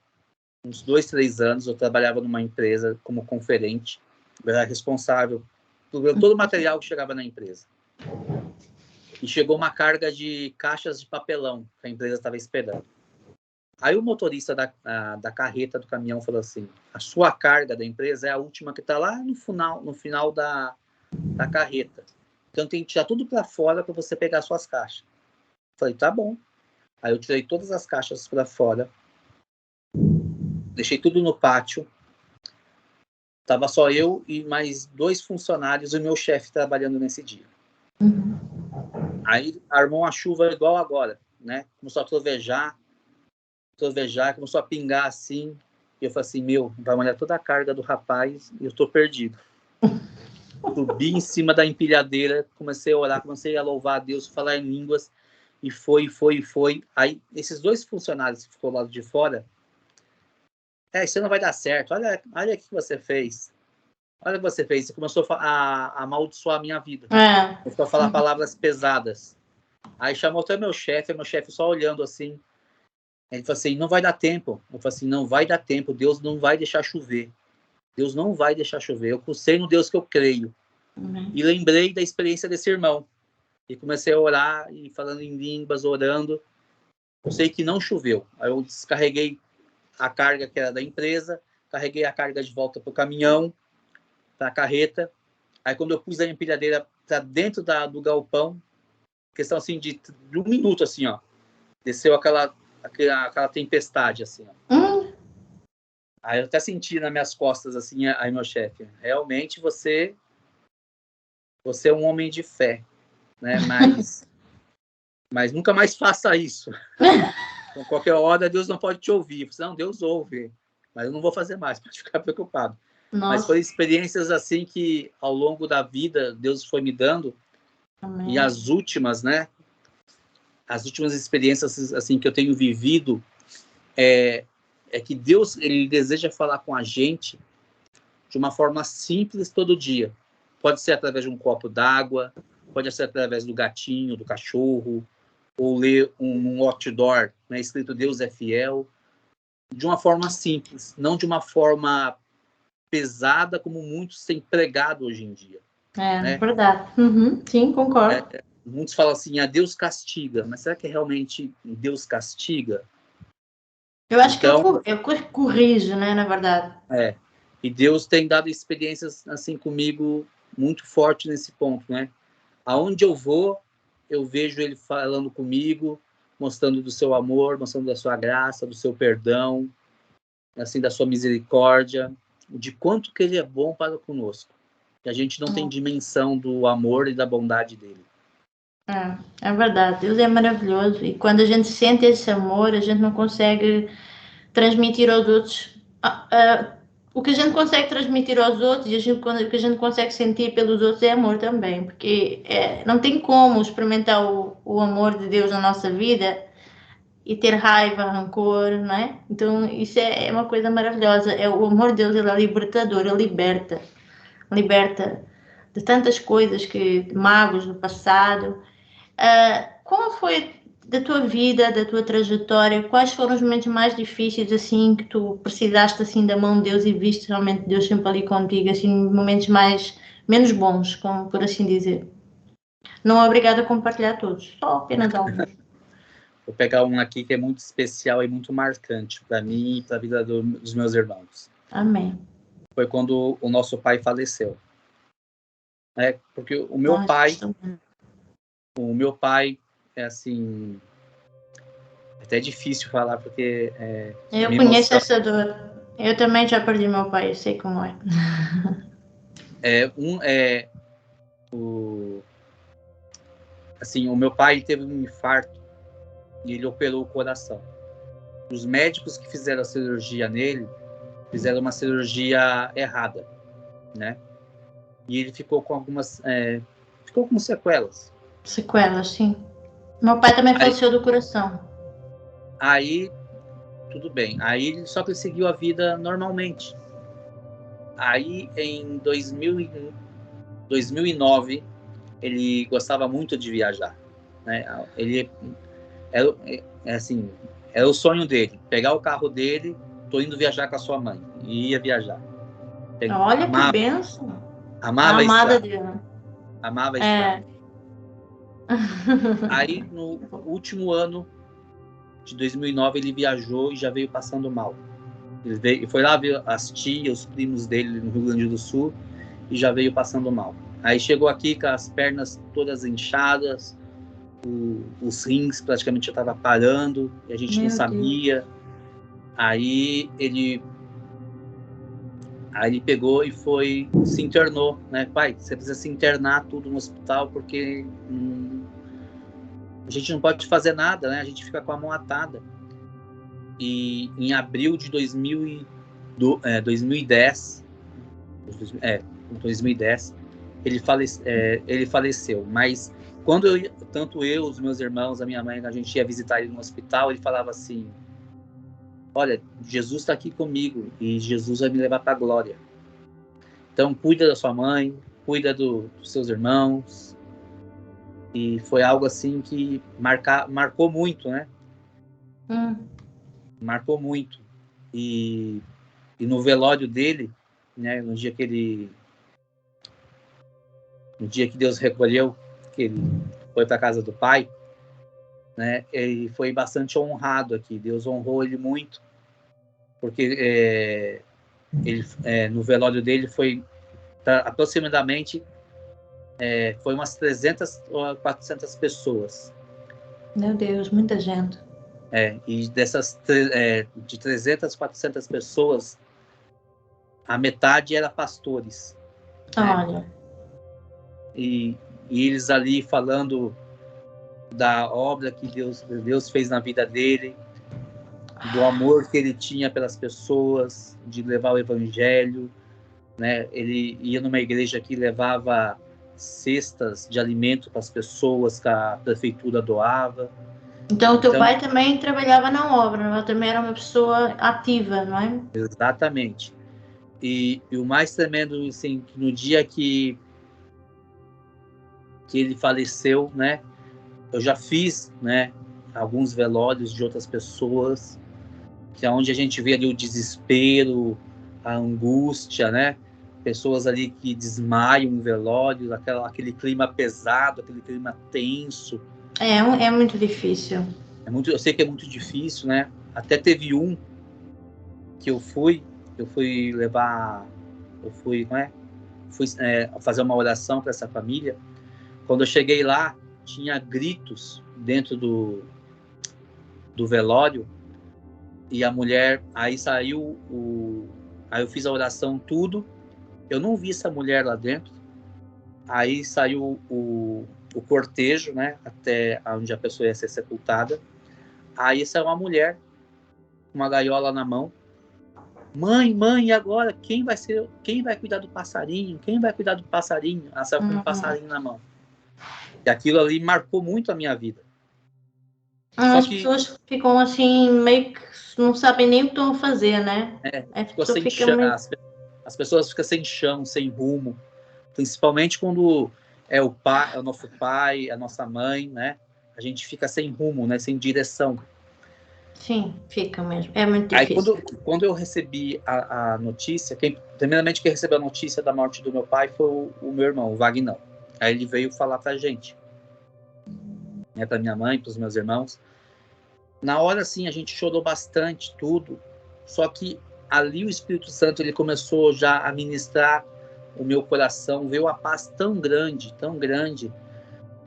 uns 2, 3 anos, eu trabalhava numa empresa como conferente, eu era responsável por todo o material que chegava na empresa. E chegou uma carga de caixas de papelão que a empresa estava esperando. Aí o motorista da carreta do caminhão falou assim: a sua carga da empresa é a última que está lá no final da carreta. Então tem que tirar tudo para fora para você pegar suas caixas. Falei, tá bom. Aí eu tirei todas as caixas para fora, deixei tudo no pátio. Tava só eu e mais 2 funcionários e o meu chefe trabalhando nesse dia. Aí armou uma chuva igual agora, né? Começou a trovejar, começou a pingar assim. E eu falei assim, vai molhar toda a carga do rapaz e eu tô perdido. Subi em cima da empilhadeira, comecei a orar, comecei a louvar a Deus, falar em línguas. E foi. Aí esses 2 funcionários que ficou do lado de fora, isso não vai dar certo, olha o que você fez. Olha o que você fez, você começou a amaldiçoar a minha vida. Começou a falar palavras pesadas. Aí chamou até meu chefe só olhando assim. Ele falou assim, não vai dar tempo. Eu falei assim, não vai dar tempo, Deus não vai deixar chover. Deus não vai deixar chover. Eu sei no Deus que eu creio. E lembrei da experiência desse irmão. E comecei a orar, e falando em línguas, orando. Eu sei que não choveu. Aí eu descarreguei a carga que era da empresa, carreguei a carga de volta para o caminhão, para a carreta. Aí quando eu pus a empilhadeira para dentro do galpão, questão assim de 1 minuto, assim, ó, desceu aquela tempestade, assim, ó. Aí eu até senti nas minhas costas, assim, aí meu chefe, realmente você é um homem de fé, né? Mas nunca mais faça isso. Então, qualquer hora Deus não pode te ouvir. Não, Deus ouve, mas eu não vou fazer mais, pode ficar preocupado. Nossa. Mas foram experiências assim que ao longo da vida Deus foi me dando. Amém. E as últimas, né? As últimas experiências assim que eu tenho vivido é que Deus, ele deseja falar com a gente de uma forma simples todo dia. Pode ser através de um copo d'água, pode ser através do gatinho, do cachorro, ou ler um outdoor, né, escrito Deus é fiel, de uma forma simples, não de uma forma pesada como muitos têm pregado hoje em dia. Né? Verdade. Sim, concordo. Muitos falam assim, Deus castiga, mas será que realmente Deus castiga? Eu acho que eu corrijo, né, na verdade. E Deus tem dado experiências assim comigo muito forte nesse ponto, né? Aonde eu vou, eu vejo ele falando comigo, mostrando do seu amor, mostrando da sua graça, do seu perdão, assim, da sua misericórdia, de quanto que ele é bom para conosco. E a gente não tem dimensão do amor e da bondade dele. É verdade, Deus é maravilhoso. E quando a gente sente esse amor, a gente não consegue transmitir aos outros. O que a gente consegue transmitir aos outros e o que a gente consegue sentir pelos outros é amor também, porque não tem como experimentar o amor de Deus na nossa vida e ter raiva, rancor, não é? Então isso é uma coisa maravilhosa. O amor de Deus, ele é libertador, ele liberta de tantas coisas, de mágoas do passado. Qual foi da tua vida, da tua trajetória, quais foram os momentos mais difíceis, assim, que tu precisaste, assim, da mão de Deus e viste realmente Deus sempre ali contigo, assim, momentos menos bons, como por assim dizer? Não é obrigada a compartilhar todos, só apenas alguns. Vou pegar um aqui que é muito especial e muito marcante para mim e para a vida dos meus irmãos. Amém. Foi quando o nosso pai faleceu. Porque o meu pai é assim, é até difícil falar porque eu conheço essa dor. Eu também já perdi meu pai, eu sei como é. Assim, o meu pai teve um infarto e ele operou o coração. Os médicos que fizeram a cirurgia nele fizeram uma cirurgia errada, né? E ele ficou com algumas sequelas. Sequelas, sim. Meu pai também faleceu do coração. Aí, tudo bem. Aí ele só que seguiu a vida normalmente. Aí, em 2009, ele gostava muito de viajar, né? Ele assim, era o sonho dele, pegar o carro dele, tô indo viajar com a sua mãe, e ia viajar. Olha que benção. Amava a amada estrada. dele. Amava a estrada. Aí, no último ano de 2009, ele viajou e já veio passando mal. Ele foi lá ver as tias, os primos dele no Rio Grande do Sul, e já veio passando mal. Aí chegou aqui com as pernas todas inchadas, os rins praticamente já estavam parando, e a gente não sabia. Aí ele pegou e se internou, né? Pai, você precisa se internar tudo no hospital, porque a gente não pode fazer nada, né? A gente fica com a mão atada. E em abril de 2010, ele faleceu. Mas quando tanto eu, os meus irmãos, a minha mãe, a gente ia visitar ele no hospital, ele falava assim: olha, Jesus está aqui comigo e Jesus vai me levar para a glória. Então, cuida da sua mãe, cuida dos seus irmãos. E foi algo assim que marcou muito, né? Marcou muito. E no velório dele, né, no dia que Deus recolheu, que ele foi para a casa do Pai, né, ele foi bastante honrado aqui. Deus honrou ele muito, porque no velório dele foi aproximadamente foi umas 300 ou 400 pessoas. Meu Deus, muita gente. E dessas de 300, 400 pessoas, a metade era pastores. Olha. Né? E eles ali falando da obra que Deus fez na vida dele, do amor que ele tinha pelas pessoas, de levar o evangelho, né? Ele ia numa igreja que levava cestas de alimento para as pessoas que a prefeitura doava. Então, teu pai também trabalhava na obra, ela também era uma pessoa ativa, não é? Exatamente. E o mais tremendo, assim, que no dia que ele faleceu, né, eu já fiz, né, alguns velórios de outras pessoas, que é onde a gente vê ali o desespero, a angústia, né, pessoas ali que desmaiam em velórios, aquele clima pesado, aquele clima tenso. É muito difícil. Eu sei que é muito difícil, né? Até teve um que eu fui fazer uma oração para essa família. Quando eu cheguei lá, tinha gritos dentro do velório, e a mulher, aí saiu aí eu fiz a oração, tudo, eu não vi essa mulher lá dentro. Aí saiu o cortejo, né, até onde a pessoa ia ser sepultada. Aí saiu uma mulher com uma gaiola na mão. Mãe, e agora? Quem vai cuidar do passarinho? Quem vai cuidar do passarinho? Ela saiu com um passarinho na mão. E aquilo ali marcou muito a minha vida. As pessoas ficam assim, meio que não sabem nem o que estão a fazer, né? As pessoas ficam sem chão, sem rumo. Principalmente quando é o nosso pai, a nossa mãe, né? A gente fica sem rumo, né? Sem direção. Sim, fica mesmo. É muito difícil. Aí, quando eu recebi a notícia, primeiramente quem recebeu a notícia da morte do meu pai foi o meu irmão, o Vagnão. Aí ele veio falar pra gente, né, pra minha mãe, pros meus irmãos. Na hora, assim, a gente chorou bastante, tudo. Só que ali o Espírito Santo, ele começou já a ministrar o meu coração, veio a paz tão grande, tão grande.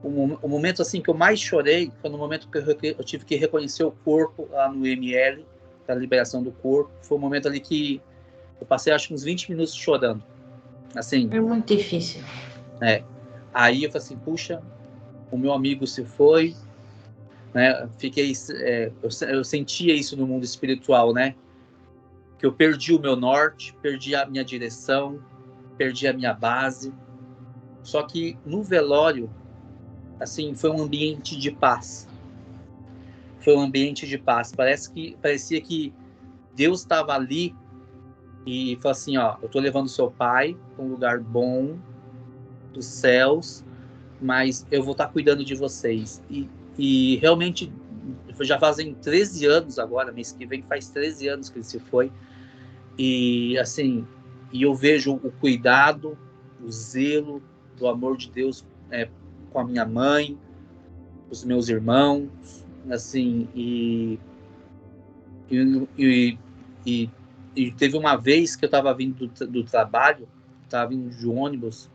O momento assim que eu mais chorei foi no momento que eu tive que reconhecer o corpo lá no ML, da liberação do corpo. Foi um momento ali que eu passei, acho que uns 20 minutos chorando. Assim, é muito difícil. Aí eu falei assim, puxa, o meu amigo se foi, né? Eu sentia isso no mundo espiritual, né? Que eu perdi o meu norte, perdi a minha direção, perdi a minha base. Só que no velório, assim, foi um ambiente de paz. Foi um ambiente de paz. Parecia que Deus estava ali e falou assim, ó, eu tô levando seu pai para um lugar bom dos céus, mas eu vou estar cuidando de vocês. E realmente, já fazem 13 anos agora, mês que vem faz 13 anos que ele se foi. E assim, eu vejo o cuidado, o zelo, do amor de Deus com a minha mãe, os meus irmãos, assim, e teve uma vez que eu estava vindo do trabalho, estava vindo de ônibus,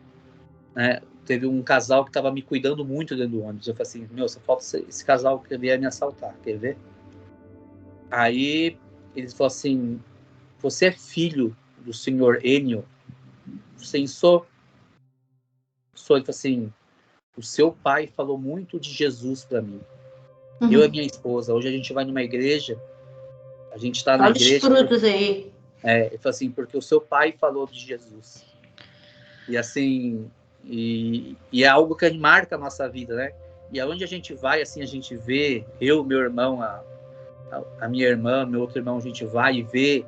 né? Teve um casal que estava me cuidando muito dentro do ônibus. Eu falei assim, só falta esse casal que vier me assaltar, quer ver? Aí eles falaram assim, você é filho do senhor Enio? Sim, sou. Ele falou assim, o seu pai falou muito de Jesus para mim. Uhum. Eu e minha esposa, hoje a gente vai numa igreja, a gente está na Olha igreja. os frutos aí. Ele falou assim, porque o seu pai falou de Jesus. E assim, e é algo que marca a nossa vida, né? E aonde a gente vai, assim, a gente vê, eu, meu irmão, a minha irmã, meu outro irmão, a gente vai e vê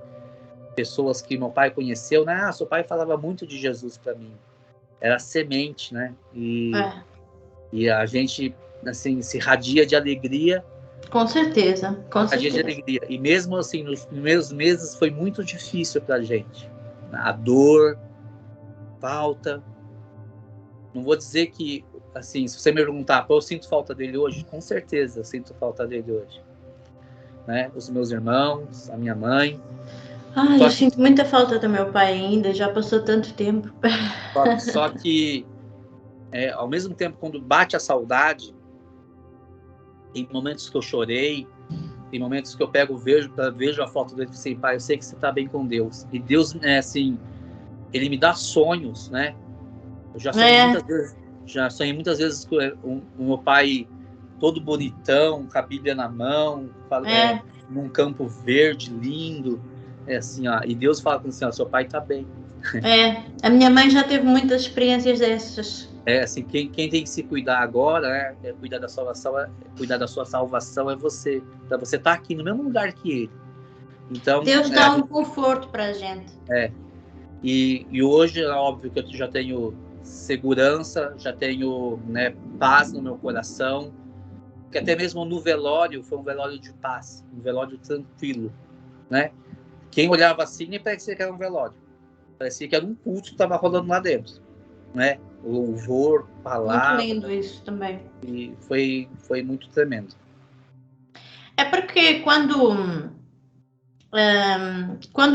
pessoas que meu pai conheceu, né? Seu pai falava muito de Jesus para mim. Era semente, né? E a gente, assim, se irradia de alegria. Com certeza, com certeza. De alegria. E mesmo assim, nos primeiros meses foi muito difícil pra gente. A dor, falta. Não vou dizer que, assim, se você me perguntar, eu sinto falta dele hoje? Com certeza eu sinto falta dele hoje. Né? Os meus irmãos, a minha mãe. Eu sinto muita falta do meu pai ainda, já passou tanto tempo. Só que, ao mesmo tempo, quando bate a saudade, em momentos que eu chorei, em momentos que eu vejo a foto dele e assim, pai, eu sei que você está bem com Deus. E Deus, assim, ele me dá sonhos, né? Eu já sonhei muitas vezes com o meu pai todo bonitão, com a Bíblia na mão, num campo verde, lindo, assim, ó, e Deus fala assim, ó, seu pai está bem. A minha mãe já teve muitas experiências dessas. Assim, quem tem que se cuidar agora, cuidar da salvação, cuidar da sua salvação é você, para você estar aqui no mesmo lugar que ele. Então, Deus dá um conforto para a gente. E hoje é óbvio que eu já tenho segurança, já tenho, né, paz no meu coração, que até mesmo no velório foi um velório de paz, um velório tranquilo, né? Quem olhava assim nem parecia que era um velório, parecia que era um culto que estava rolando lá dentro, né? Louvor, palavra. Muito lindo isso também. E foi muito tremendo. É porque quando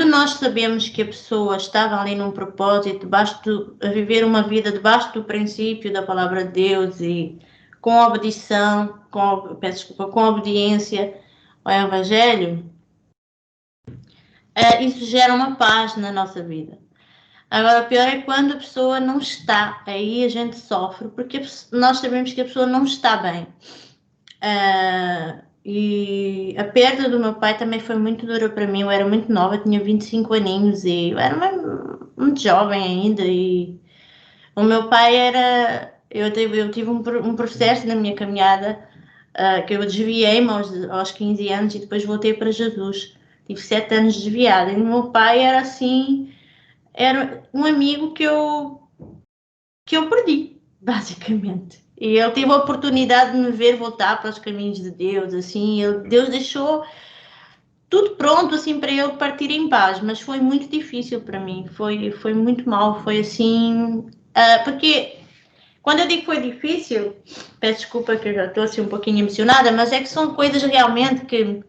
nós sabemos que a pessoa estava ali num propósito, a viver uma vida debaixo do princípio da palavra de Deus e com obedição, com obediência ao Evangelho, isso gera uma paz na nossa vida. Agora, o pior é quando a pessoa não está, aí a gente sofre, porque nós sabemos que a pessoa não está bem. E a perda do meu pai também foi muito dura para mim. Eu era muito nova, tinha 25 aninhos e eu era muito jovem ainda. E o meu pai era... Eu tive um processo na minha caminhada que eu desviei-me aos 15 anos e depois voltei para Jesus. Tive 7 anos desviada. E o meu pai era assim... Era um amigo que eu perdi, basicamente. E ele teve a oportunidade de me ver voltar para os caminhos de Deus, assim, Deus deixou tudo pronto, assim, para ele partir em paz, mas foi muito difícil para mim, foi muito mal, foi assim, porque quando eu digo que foi difícil, peço desculpa que eu já estou assim um pouquinho emocionada, mas é que são coisas realmente que,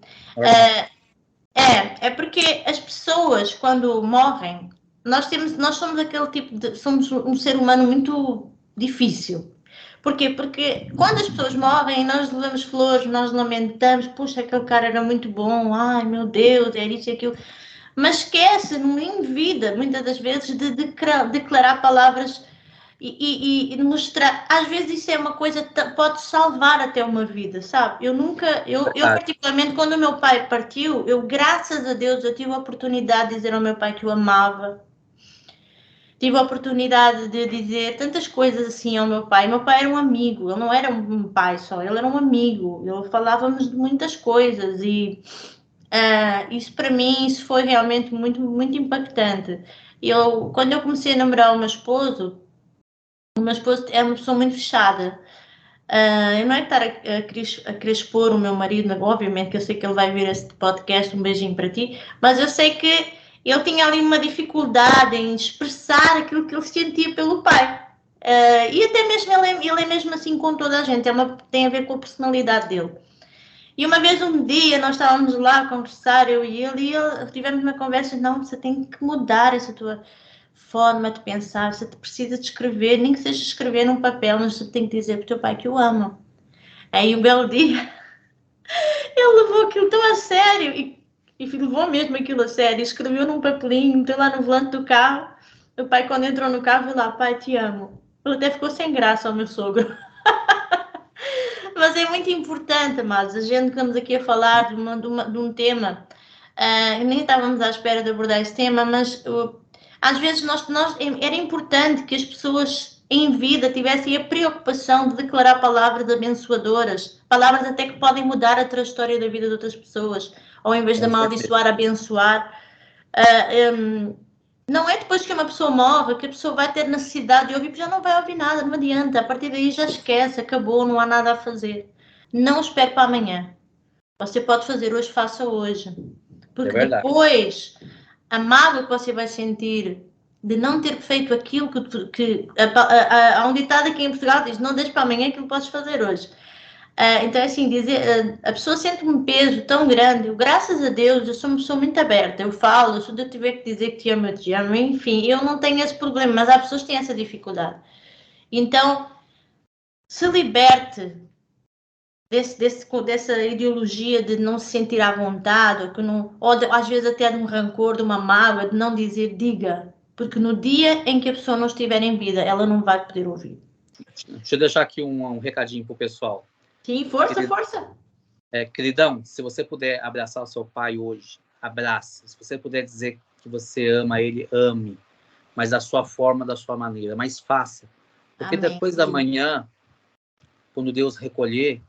é porque as pessoas quando morrem, nós somos aquele tipo somos um ser humano muito difícil. Porquê? Porque quando as pessoas morrem, nós levamos flores, nós lamentamos, puxa, aquele cara era muito bom, ai meu Deus, era isso e aquilo. Mas esquece, em vida, muitas das vezes, de declarar palavras e mostrar. Às vezes isso é uma coisa que pode salvar até uma vida, sabe? Eu particularmente, quando o meu pai partiu, graças a Deus, eu tive a oportunidade de dizer ao meu pai que o amava. Tive a oportunidade de dizer tantas coisas assim ao meu pai. Meu pai era um amigo, ele não era um pai só, ele era um amigo. Falávamos de muitas coisas e isso para mim isso foi realmente muito, muito impactante. Quando eu comecei a namorar o meu esposo, O meu esposo é uma pessoa muito fechada. Eu não é estar a querer expor o meu marido, obviamente que eu sei que ele vai ver este podcast, um beijinho para ti, mas eu sei que ele tinha ali uma dificuldade em expressar aquilo que ele sentia pelo pai. E até mesmo ele é mesmo assim com toda a gente, tem a ver com a personalidade dele. E uma vez, um dia, nós estávamos lá a conversar, eu e ele tivemos uma conversa, não, você tem que mudar essa tua forma de pensar, você precisa de escrever, nem que seja escrever num papel, mas você tem que dizer para o teu pai que o ama. Aí um belo dia, ele levou aquilo tão a sério, e levou mesmo aquilo a sério, escreveu num papelinho, meteu lá no volante do carro. O pai, quando entrou no carro, viu lá, pai, te amo. Ele até ficou sem graça ao meu sogro. Mas é muito importante, amados, a gente estamos aqui a falar de um tema, nem estávamos à espera de abordar esse tema, mas às vezes era importante que as pessoas em vida tivessem a preocupação de declarar palavras abençoadoras, palavras até que podem mudar a trajetória da vida de outras pessoas, ou em vez de amaldiçoar, abençoar. Não é depois que uma pessoa morre que a pessoa vai ter necessidade de ouvir, porque já não vai ouvir nada, não adianta. A partir daí já esquece, acabou, não há nada a fazer. Não espere para amanhã. Você pode fazer hoje, faça hoje. Porque depois, a mágoa que você vai sentir de não ter feito aquilo que há um ditado aqui em Portugal que diz, não deixe para amanhã aquilo que podes fazer hoje. Então, assim, a pessoa sente um peso tão grande. Graças a Deus, eu sou uma pessoa muito aberta. Eu falo, se eu tiver que dizer que te amo, eu te amo. Enfim, eu não tenho esse problema, mas há pessoas que têm essa dificuldade. Então, se liberte dessa ideologia de não se sentir à vontade, ou às vezes até de um rancor, de uma mágoa, de não dizer, diga. Porque no dia em que a pessoa não estiver em vida, ela não vai poder ouvir. Deixa eu deixar aqui um recadinho pro pessoal. Sim, força. Queridão, se você puder abraçar o seu pai hoje, abrace. Se você puder dizer que você ama ele, ame. Mas da sua forma, da sua maneira. Mas faça. Porque amém, depois da manhã, quando Deus recolher,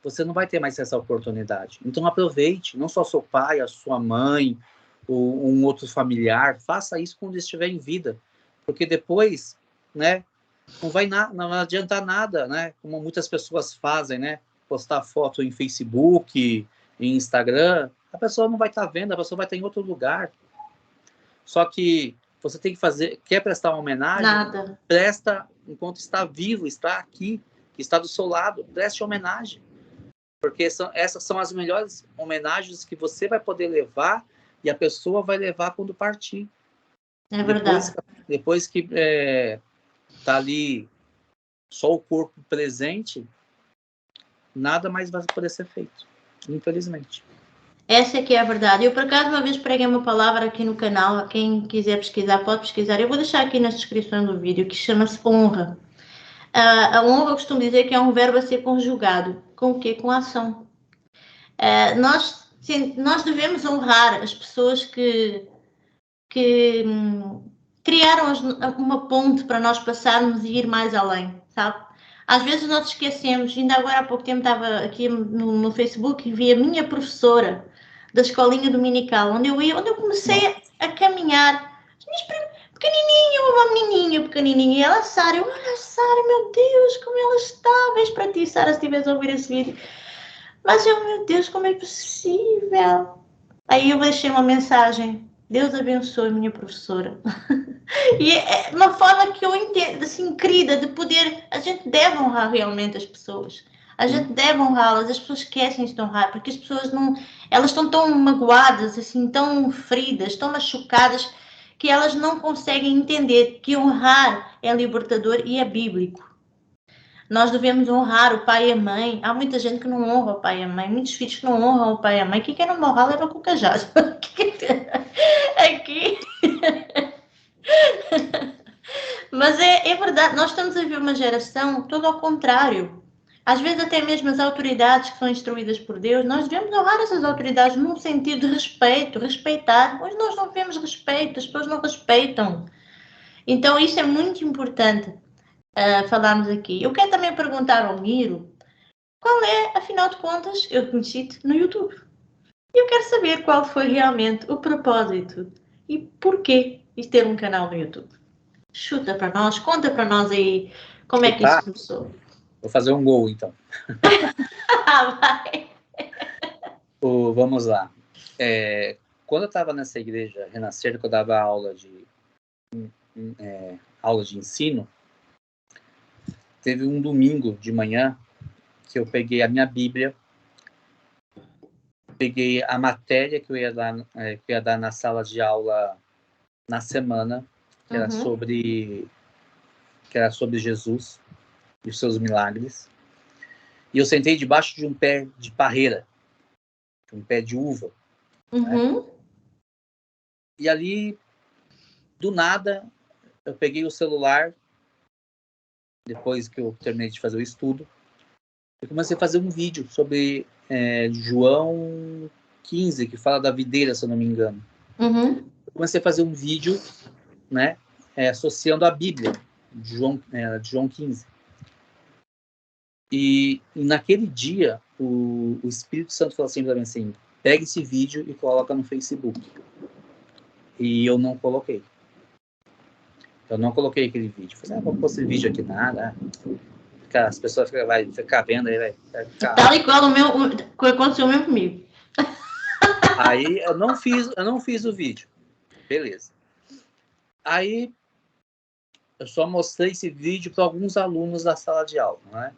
você não vai ter mais essa oportunidade. Então aproveite, não só seu pai, a sua mãe, ou um outro familiar, faça isso quando estiver em vida. Porque depois, né, não adiantar nada, né? Como muitas pessoas fazem, né? Postar foto em Facebook, em Instagram, a pessoa não vai estar vendo, a pessoa vai estar em outro lugar. Só que você tem que fazer, quer prestar uma homenagem? Nada. Presta enquanto está vivo, está aqui, está do seu lado, preste homenagem. Porque essas são as melhores homenagens que você vai poder levar e a pessoa vai levar quando partir. É verdade. Depois que tá ali só o corpo presente, nada mais vai poder ser feito, infelizmente. Essa é que é a verdade. Eu, por acaso, uma vez preguei uma palavra aqui no canal, quem quiser pesquisar, pode pesquisar. Eu vou deixar aqui na descrição do vídeo, que chama-se honra. A honra, eu costumo dizer que é um verbo a ser conjugado. Com o quê? Com a ação. Nós devemos honrar as pessoas que criaram uma ponte para nós passarmos e ir mais além, sabe? Às vezes nós esquecemos, ainda agora há pouco tempo estava aqui no Facebook e vi a minha professora da escolinha dominical, onde eu comecei a caminhar, uma menininha pequenininha, e ela, Sara, olha, Sara, meu Deus, como ela está, beijo para ti, Sara, se estiveres a ouvir esse vídeo, mas meu Deus, como é possível? Aí eu deixei uma mensagem, Deus abençoe minha professora. E é uma forma que eu entendo, assim, querida, de poder, a gente deve honrar realmente as pessoas. A gente deve honrá-las, as pessoas esquecem-se de honrar, porque as pessoas elas estão tão magoadas, assim, tão feridas, tão machucadas, que elas não conseguem entender que honrar é libertador e é bíblico. Nós devemos honrar o pai e a mãe. Há muita gente que não honra o pai e a mãe, muitos filhos que não honram o pai e a mãe. Quem quer não honrar leva com o cajado. Aqui. Mas é verdade, nós estamos a ver uma geração todo ao contrário. Às vezes até mesmo as autoridades que são instruídas por Deus, nós devemos honrar essas autoridades num sentido de respeito, respeitar. Hoje nós não vemos respeito, as pessoas não respeitam. Então isso é muito importante falarmos aqui. Eu quero também perguntar ao Miro, qual é, afinal de contas, eu conheci-te no YouTube. E eu quero saber qual foi realmente o propósito e porquê de ter um canal no YouTube. Chuta para nós, conta para nós aí como é que isso começou. Vou fazer um gol, então. Vai. Vamos lá. Quando eu estava nessa igreja Renascer, que eu dava aula de ensino, teve um domingo de manhã que eu peguei a minha Bíblia, peguei a matéria que eu ia dar na sala de aula na semana, que era sobre Jesus e os seus milagres. E eu sentei debaixo de um pé de parreira, um pé de uva. Né? E ali, do nada, eu peguei o celular, depois que eu terminei de fazer o estudo, e comecei a fazer um vídeo sobre João 15, que fala da videira, se eu não me engano. Eu comecei a fazer um vídeo, né, associando a Bíblia, de João 15. E naquele dia, o Espírito Santo falou assim para mim assim, pega esse vídeo e coloca no Facebook. E eu não coloquei. Eu não coloquei aquele vídeo. Falei, vou pôr esse vídeo aqui, nada. As pessoas vão ficar vendo aí, vai ficar... Tal e qual que aconteceu mesmo comigo. Aí eu não fiz o vídeo. Beleza. Aí eu só mostrei esse vídeo para alguns alunos da sala de aula, não é?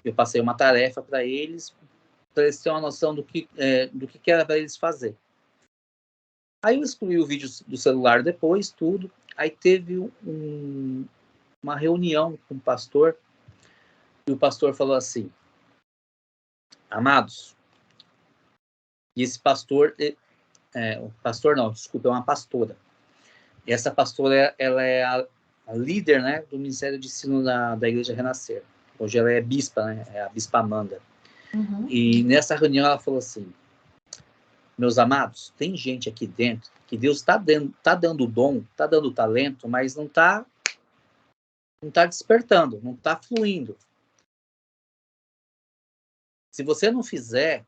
Eu passei uma tarefa para eles terem uma noção do que era para eles fazer. Aí eu excluí o vídeo do celular depois, tudo. Aí teve uma reunião com o pastor, e o pastor falou assim, amados, e esse pastor, é uma pastora. E essa pastora, ela é a líder, né, do Ministério de Ensino da Igreja Renascer. Hoje ela é bispa, né, é a bispa Amanda. E nessa reunião ela falou assim, meus amados, tem gente aqui dentro que Deus está dando dom, está dando talento, mas não está despertando, não está fluindo. Se você não fizer,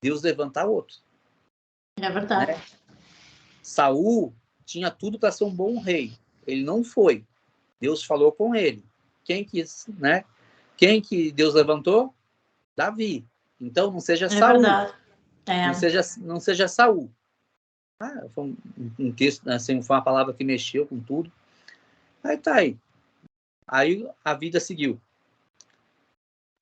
Deus levanta outro. É verdade. Né? Saul tinha tudo para ser um bom rei. Ele não foi. Deus falou com ele. Quem que Deus levantou? Davi. Então não seja Saul. Verdade. Não seja Saul. Foi um texto, assim, foi uma palavra que mexeu com tudo. Aí tá aí. Aí a vida seguiu.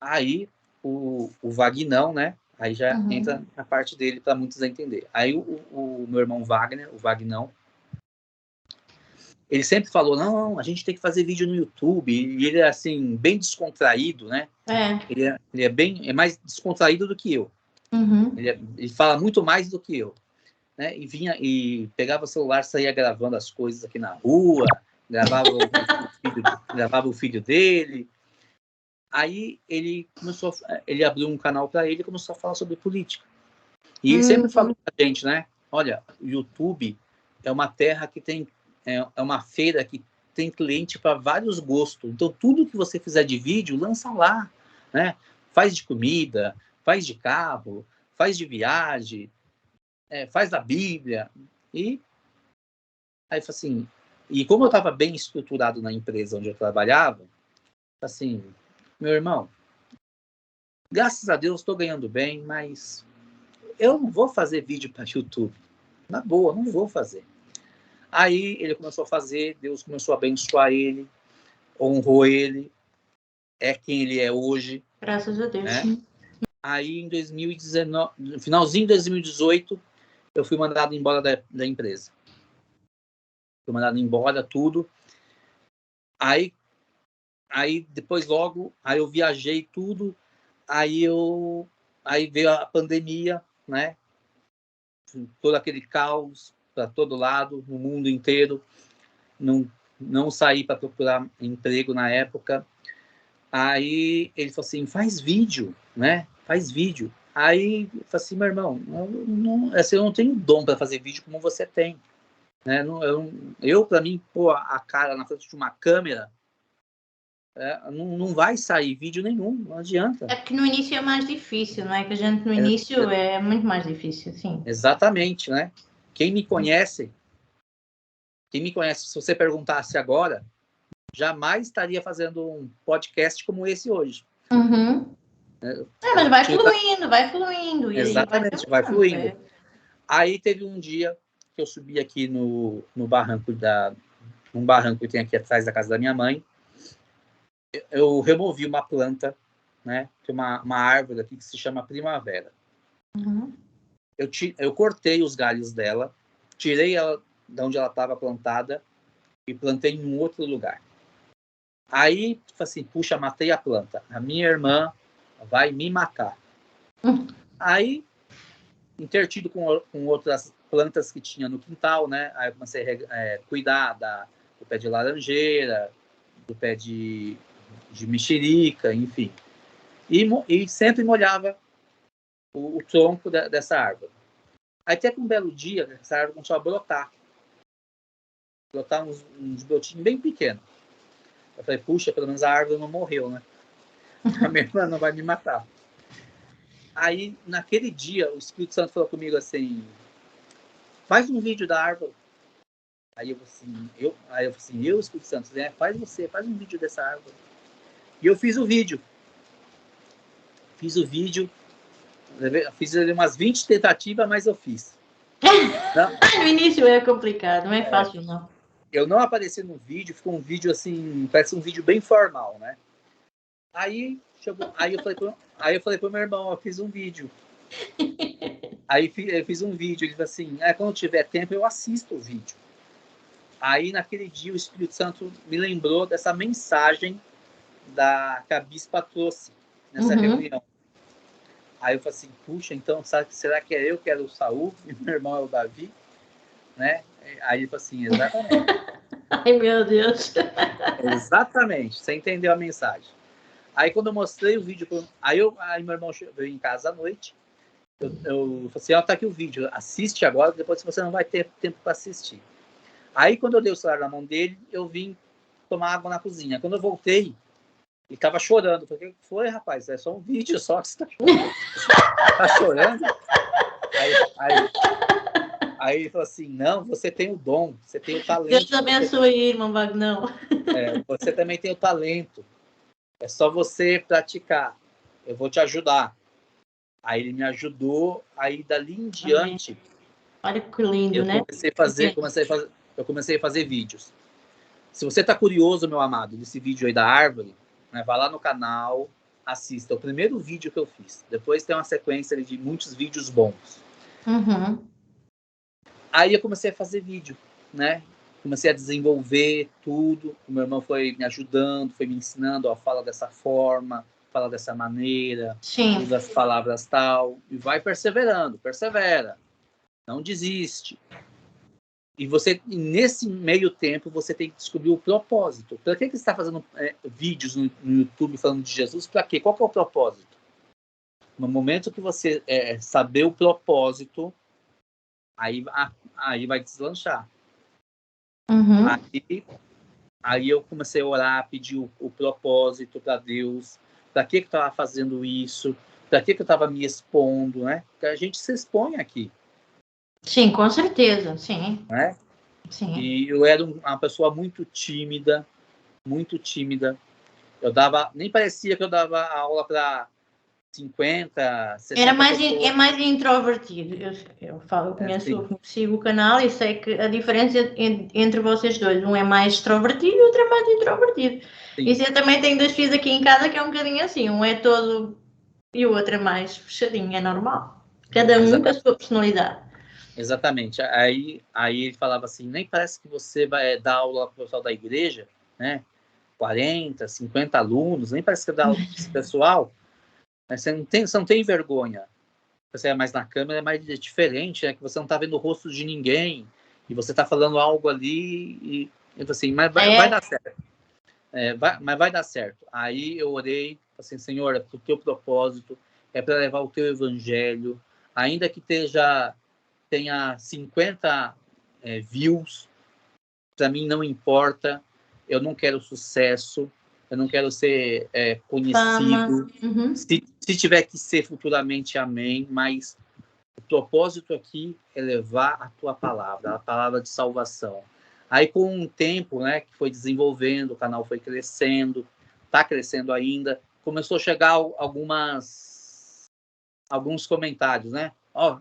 Aí o Vagnão, né? Aí já entra a parte dele para muitos entender. Aí o meu irmão Wagner, o Vagnão, ele sempre falou, não, a gente tem que fazer vídeo no YouTube. E ele é, assim, bem descontraído, né? Ele é mais descontraído do que eu. Ele fala muito mais do que eu. Né? E pegava o celular, saía gravando as coisas aqui na rua, gravava o filho dele. Aí ele abriu um canal para ele e começou a falar sobre política. E ele sempre falou pra gente, né? Olha, o YouTube é uma terra que tem... É uma feira que tem cliente para vários gostos. Então, tudo que você fizer de vídeo, lança lá. Né? Faz de comida, faz de carro, faz de viagem, faz da Bíblia. E aí, assim... E como eu estava bem estruturado na empresa onde eu trabalhava, assim... Meu irmão, graças a Deus estou ganhando bem, mas eu não vou fazer vídeo para YouTube. Na boa, não vou fazer. Aí ele começou a fazer, Deus começou a abençoar ele, honrou ele, é quem ele é hoje. Graças a Deus. Né? Aí em 2019, no finalzinho de 2018, eu fui mandado embora da empresa. Fui mandado embora, tudo. Aí depois logo, aí eu viajei tudo, aí veio a pandemia, né? Todo aquele caos para todo lado, no mundo inteiro. Não saí para procurar emprego na época. Aí ele falou assim, faz vídeo, né? Faz vídeo. Aí eu falei assim, meu irmão, eu não tenho dom para fazer vídeo como você tem. Né? Eu para mim, pôr a cara na frente de uma câmera, não vai sair vídeo nenhum, não adianta. É porque no início é mais difícil, não é? Que a gente no início é muito mais difícil, sim. Exatamente, né? Quem me conhece Quem me conhece, se você perguntasse agora, jamais estaria fazendo um podcast como esse hoje. Uhum. Mas vai fluindo. Exatamente, vai fluindo. Aí teve um dia que eu subi aqui no barranco num barranco que tem aqui atrás da casa da minha mãe. Eu removi uma planta, né? Tem uma árvore aqui que se chama primavera. Uhum. Eu cortei os galhos dela, tirei ela de onde ela estava plantada e plantei em um outro lugar. Aí, assim, puxa, matei a planta. A minha irmã vai me matar. Aí, intertido com outras plantas que tinha no quintal, né? Aí eu comecei a cuidar do pé de laranjeira, do pé de mexerica, enfim. E sempre molhava o tronco dessa árvore. Aí até que um belo dia, essa árvore começou a brotar. Brotar uns brotinhos bem pequenos. Eu falei, puxa, pelo menos a árvore não morreu, né? A minha irmã não vai me matar. Aí, naquele dia, o Espírito Santo falou comigo assim, faz um vídeo da árvore. Aí eu falei assim, Espírito Santo, né? Faz um vídeo dessa árvore. E eu fiz o vídeo. Fiz umas 20 tentativas, mas eu fiz. No início é complicado, não é fácil, não. Eu não apareci no vídeo, ficou um vídeo assim, parece um vídeo bem formal, né? Aí eu falei pro meu irmão, eu fiz um vídeo. Aí eu fiz um vídeo, ele falou assim, quando tiver tempo eu assisto o vídeo. Aí naquele dia o Espírito Santo me lembrou dessa mensagem que a bispa trouxe nessa reunião. Aí eu falei assim, puxa, então será que é eu que era o Saul e meu irmão é o Davi? Né? Aí ele falou assim, exatamente. Ai, meu Deus. Exatamente, você entendeu a mensagem. Aí quando eu mostrei o vídeo, aí meu irmão veio em casa à noite, eu falei assim, tá aqui o vídeo, assiste agora, depois você não vai ter tempo para assistir. Aí quando eu dei o celular na mão dele, eu vim tomar água na cozinha. Quando eu voltei, ele estava chorando. Eu falei, o que foi, rapaz? É só um vídeo só que você está chorando. Tá chorando? Aí ele falou assim, não, você tem o dom, você tem o talento. Deus te abençoe, irmão Vagnão. Você também tem o talento. É só você praticar. Eu vou te ajudar. Aí ele me ajudou. Aí dali em diante... Olha que lindo, né? Eu comecei a fazer vídeos. Se você está curioso, meu amado, desse vídeo aí da árvore, né, vai lá no canal, assista. É o primeiro vídeo que eu fiz. Depois tem uma sequência de muitos vídeos bons. Aí eu comecei a fazer vídeo, né? Comecei a desenvolver tudo. O meu irmão foi me ajudando, foi me ensinando, fala dessa forma, fala dessa maneira, usa as palavras tal. E vai persevera. Não desiste. E nesse meio tempo, você tem que descobrir o propósito. Para que você está fazendo vídeos no YouTube falando de Jesus? Para quê? Qual que é o propósito? No momento que você saber o propósito, aí vai deslanchar. Aí eu comecei a orar, pedir o propósito para Deus. Para que eu estava fazendo isso? Para que eu estava me expondo, né? Porque a gente se expõe aqui. Sim, com certeza, sim. Né? Sim. E eu era uma pessoa muito tímida. Nem parecia que eu dava aula para 50, 60 é mais introvertido. Eu sigo o canal e sei que a diferença entre vocês dois, um é mais extrovertido e o outro é mais introvertido. Sim. E eu também tenho 2 filhos aqui em casa que é um bocadinho assim, um é todo e o outro é mais fechadinho, é normal. Cada um com a sua personalidade. Exatamente. Aí ele falava assim, nem parece que você vai dar aula para o pessoal da igreja, né? 40, 50 alunos, nem parece que dá aula para esse pessoal. Você não tem vergonha. Você é mais na câmera, é mais diferente, né? Que você não está vendo o rosto de ninguém e você está falando algo ali e eu falei assim, mas vai dar certo. Mas vai dar certo. Aí eu orei, assim, Senhor, é para o teu propósito, é para levar o teu evangelho, ainda que tenha 50 views, para mim não importa, eu não quero sucesso, eu não quero ser conhecido, se tiver que ser futuramente, amém, mas o propósito aqui é levar a tua palavra, a palavra de salvação, Aí, com o tempo, né, que foi desenvolvendo, o canal foi crescendo, está crescendo ainda, começou a chegar alguns comentários, né?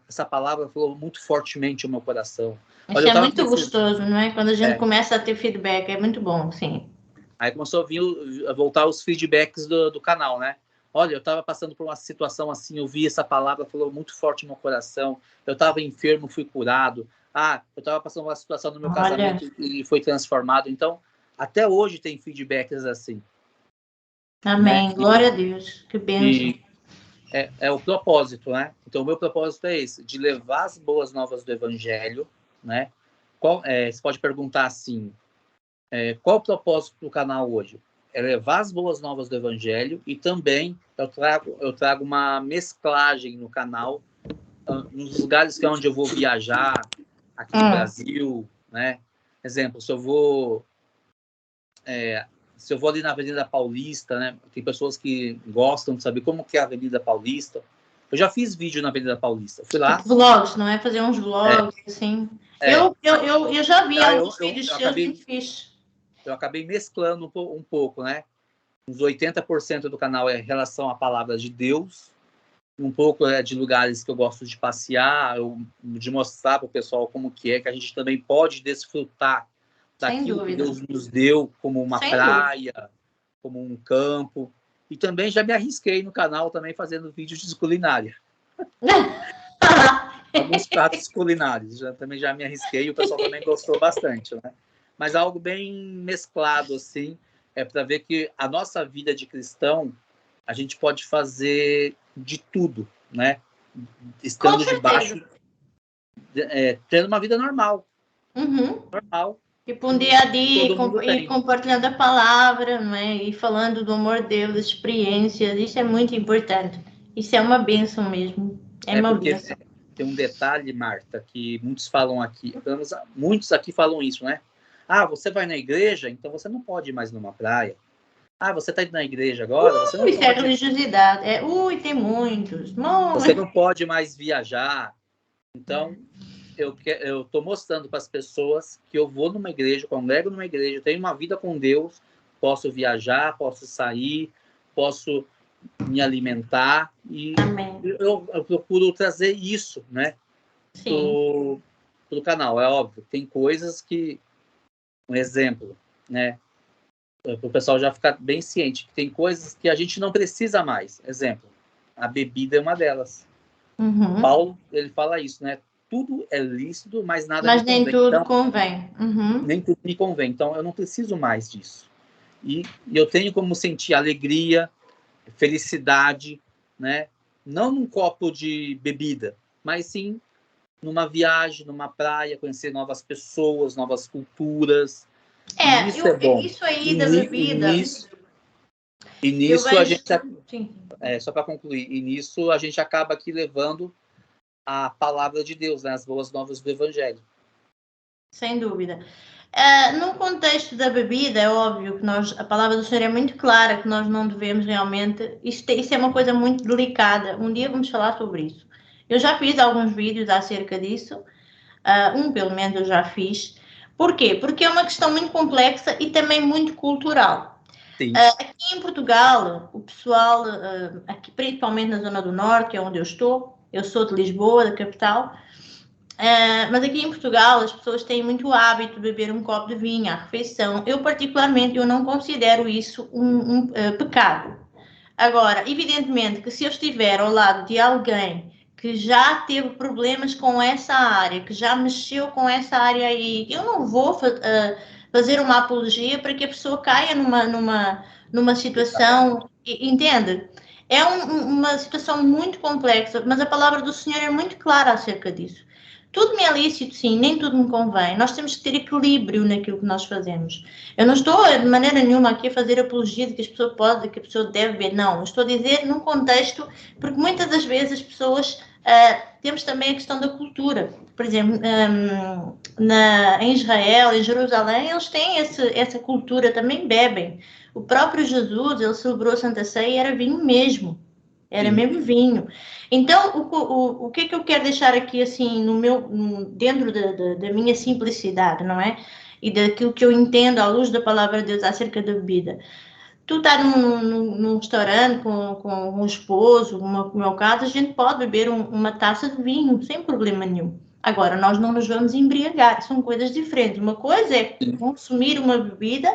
Essa palavra falou muito fortemente o meu coração. Isso é muito gostoso, não é? Quando a gente começa a ter feedback, é muito bom, sim. Aí começou a voltar os feedbacks do canal, né? Olha, eu estava passando por uma situação assim, eu vi essa palavra, falou muito forte no meu coração. Eu estava enfermo, fui curado. Eu estava passando uma situação no meu casamento e foi transformado. Então, até hoje tem feedbacks assim. Amém. Né? Glória a Deus. Que bênção. É o propósito, né? Então, o meu propósito é esse, de levar as boas novas do Evangelho, né? Você pode perguntar assim, qual o propósito do canal hoje? É levar as boas novas do Evangelho e também eu trago uma mesclagem no canal, nos lugares que é onde eu vou viajar, aqui no Brasil, né? Exemplo, se eu vou ali na Avenida Paulista, né? Tem pessoas que gostam de saber como que é a Avenida Paulista. Eu já fiz vídeo na Avenida Paulista. Fui lá. Tipo vlogs, não é? Fazer uns vlogs, assim. Eu já vi alguns vídeos seus muito fixe. Eu acabei mesclando um pouco, né? Uns 80% do canal é em relação à palavra de Deus. Um pouco de lugares que eu gosto de passear, de mostrar para o pessoal como que a gente também pode desfrutar daquilo que Deus nos deu, como uma praia, como um campo. E também já me arrisquei no canal também fazendo vídeos de culinária. Alguns pratos culinários. Também já me arrisquei e o pessoal também gostou bastante, né? Mas algo bem mesclado, assim, para ver que a nossa vida de cristão, a gente pode fazer de tudo, né? Estando debaixo, tendo uma vida normal. Normal. Tipo, um dia a dia, e compartilhando a palavra, não é? E falando do amor de Deus, das experiências, isso é muito importante. Isso é uma bênção mesmo. Uma bênção. Tem um detalhe, Marta, que muitos falam aqui, muitos aqui falam isso, né? Você vai na igreja, então você não pode ir mais numa praia. Você está indo na igrera agora? Você não isso pode... é religiosidade. Tem muitos. Você não pode mais viajar. Então, eu estou mostrando para as pessoas que eu vou numa igreja, congrego numa igreja, tenho uma vida com Deus, posso viajar, posso sair, posso me alimentar. E eu procuro trazer isso, né? Pro canal. É óbvio, tem coisas que... Um exemplo, né? Para o pessoal já ficar bem ciente, que tem coisas que a gente não precisa mais. Exemplo, a bebida é uma delas. Paulo, ele fala isso, né? Tudo é lícito, mas nada me convém. Nem tudo convém. Nem tudo me convém. Então, eu não preciso mais disso. E eu tenho como sentir alegria, felicidade, né? Não num copo de bebida, mas sim numa viagem, numa praia, conhecer novas pessoas, novas culturas. Isso é bom. Isso aí da bebida. E nisso a gente... só para concluir, e nisso a gente acaba aqui levando a palavra de Deus, né? As boas novas do Evangelho. Sem dúvida. No contexto da bebida, é óbvio que a palavra do Senhor é muito clara, que nós não devemos realmente... Isso é uma coisa muito delicada. Um dia vamos falar sobre isso. Eu já fiz alguns vídeos acerca disso. Pelo menos, eu já fiz. Por quê? Porque é uma questão muito complexa e também muito cultural. Aqui em Portugal, o pessoal, aqui, principalmente na zona do norte, que é onde eu estou, eu sou de Lisboa, da capital, mas aqui em Portugal as pessoas têm muito hábito de beber um copo de vinho à refeição. Eu, particularmente, não considero isso um pecado. Agora, evidentemente que se eu estiver ao lado de alguém que já teve problemas com essa área, que já mexeu com essa área aí, eu não vou fazer uma apologia para que a pessoa caia numa situação, entende? É uma situação muito complexa, mas a palavra do Senhor é muito clara acerca disso. Tudo me é lícito, sim, nem tudo me convém. Nós temos que ter equilíbrio naquilo que nós fazemos. Eu não estou, de maneira nenhuma, aqui a fazer apologia de que a pessoa pode, de que a pessoa deve beber. Não, estou a dizer num contexto, porque muitas das vezes as pessoas... temos também a questão da cultura. Por exemplo, em Israel, em Jerusalém, eles têm essa cultura, também bebem. O próprio Jesus, ele celebrou a Santa Ceia e era vinho mesmo. Era mesmo vinho. Então, o que é que eu quero deixar aqui, assim, dentro da minha simplicidade, não é? e daquilo que eu entendo à luz da palavra de Deus acerca da bebida. Tu estás num restaurante com um esposo, como o meu caso, a gente pode beber uma taça de vinho sem problema nenhum. Agora, nós não nos vamos embriagar, são coisas diferentes. Uma coisa é consumir uma bebida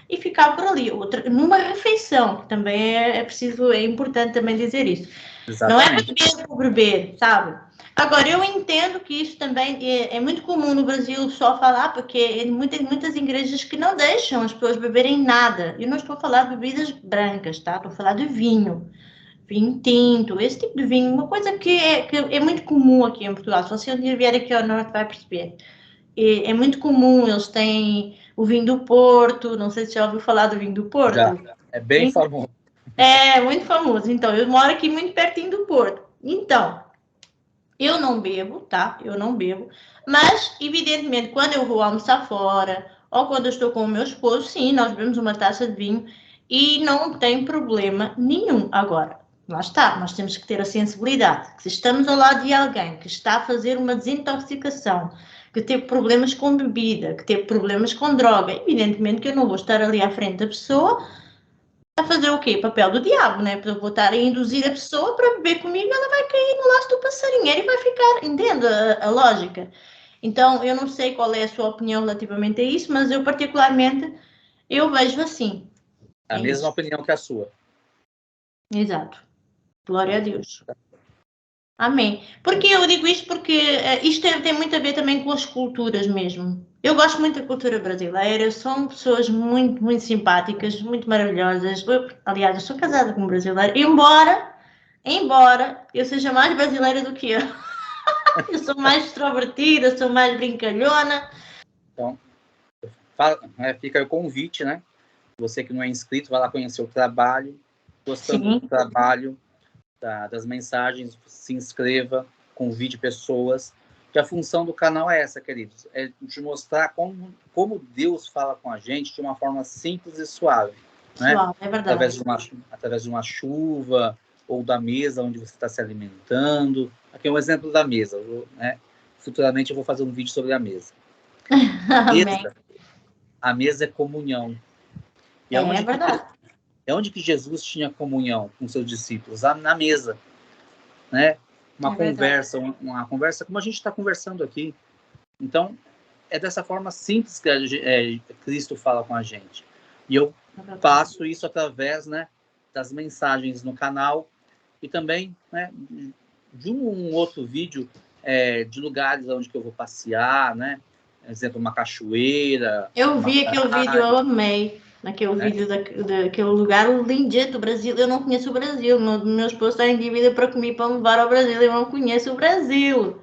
e ficar por ali. Outra, numa refeição, que também é importante também dizer isso. Exatamente. Não é beber por beber, sabe? Agora, eu entendo que isso também é muito comum no Brasil só falar, porque muitas igrejas que não deixam as pessoas beberem nada. Eu não estou a falar de bebidas brancas, tá? Estou a falar de vinho tinto, esse tipo de vinho, uma coisa que é muito comum aqui em Portugal. Se você um dia vier aqui ao norte, vai perceber. É muito comum, eles têm o vinho do Porto, não sei se já ouviu falar do vinho do Porto. Já, é bem famoso. É, muito famoso. Então, eu moro aqui muito pertinho do Porto. Então, eu não bebo, tá? Eu não bebo. Mas, evidentemente, quando eu vou almoçar fora, ou quando eu estou com o meu esposo, sim, nós bebemos uma taça de vinho e não tem problema nenhum. Agora, lá está, nós temos que ter a sensibilidade. Que se estamos ao lado de alguém que está a fazer uma desintoxicação, que teve problemas com bebida, que teve problemas com droga, evidentemente que eu não vou estar ali à frente da pessoa a fazer o quê? Papel do diabo, né? Porque eu vou estar a induzir a pessoa para beber comigo, ela vai cair no laço do passarinheiro e vai ficar, entende a lógica? Então, eu não sei qual é a sua opinião relativamente a isso, mas eu particularmente, eu vejo assim. A mesma opinião que a sua. Exato. Glória a Deus. Amém. Porque eu digo isto porque isto tem muito a ver também com as culturas mesmo. Eu gosto muito da cultura brasileira, são pessoas muito, muito simpáticas, muito maravilhosas. Aliás, eu sou casada com um brasileiro, embora eu seja mais brasileira do que eu. Eu sou mais extrovertida, sou mais brincalhona. Então, fica aí o convite, né? Você que não é inscrito, vai lá conhecer o trabalho. Gostando do trabalho, das mensagens, se inscreva, convide pessoas. Que a função do canal é essa, queridos, é de mostrar como Deus fala com a gente de uma forma simples e suave, né? Suave, é verdade. Através de uma chuva ou da mesa onde você está se alimentando. Aqui é um exemplo da mesa, né? Futuramente eu vou fazer um vídeo sobre a mesa. A mesa é comunhão. E é verdade. É onde que Jesus tinha comunhão com seus discípulos? Na mesa, né? Uma conversa como a gente está conversando aqui. Então, é dessa forma simples que Cristo fala com a gente. E eu passo isso através, né, das mensagens no canal e também, né, de um outro vídeo de lugares onde que eu vou passear, né? Por exemplo, uma cachoeira. Eu vi aquele vídeo, eu amei. Naquele vídeo daquele lugar lindo do Brasil. Eu não conheço o Brasil. Meu esposo está em dívida para comigo para me levar ao Brasil. Eu não conheço o Brasil.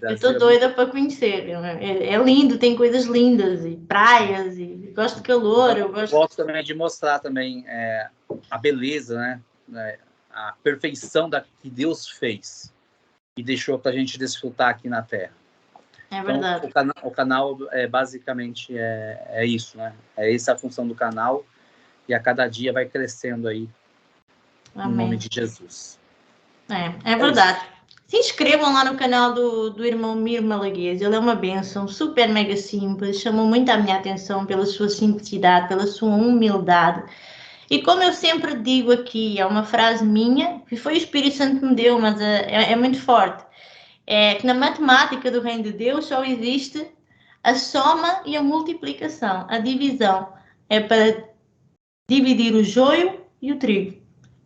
Eu estou doida para conhecer. É lindo, tem coisas lindas e praias e gosto de calor. Eu gosto também de mostrar também a beleza, né? A perfeição que Deus fez e deixou para a gente desfrutar aqui na Terra. É verdade. Então, o canal basicamente é isso, né? É essa a função do canal e a cada dia vai crescendo aí. Amém. No nome de Jesus. É verdade. Se inscrevam lá no canal do irmão Miro Malaguês. Ele é uma bênção, super mega simples, chamou muito a minha atenção pela sua simplicidade, pela sua humildade. E como eu sempre digo aqui, é uma frase minha, que foi o Espírito Santo que me deu, mas é muito forte. É que na matemática do reino de Deus só existe a soma e a multiplicação. A divisão é para dividir o joio e o trigo.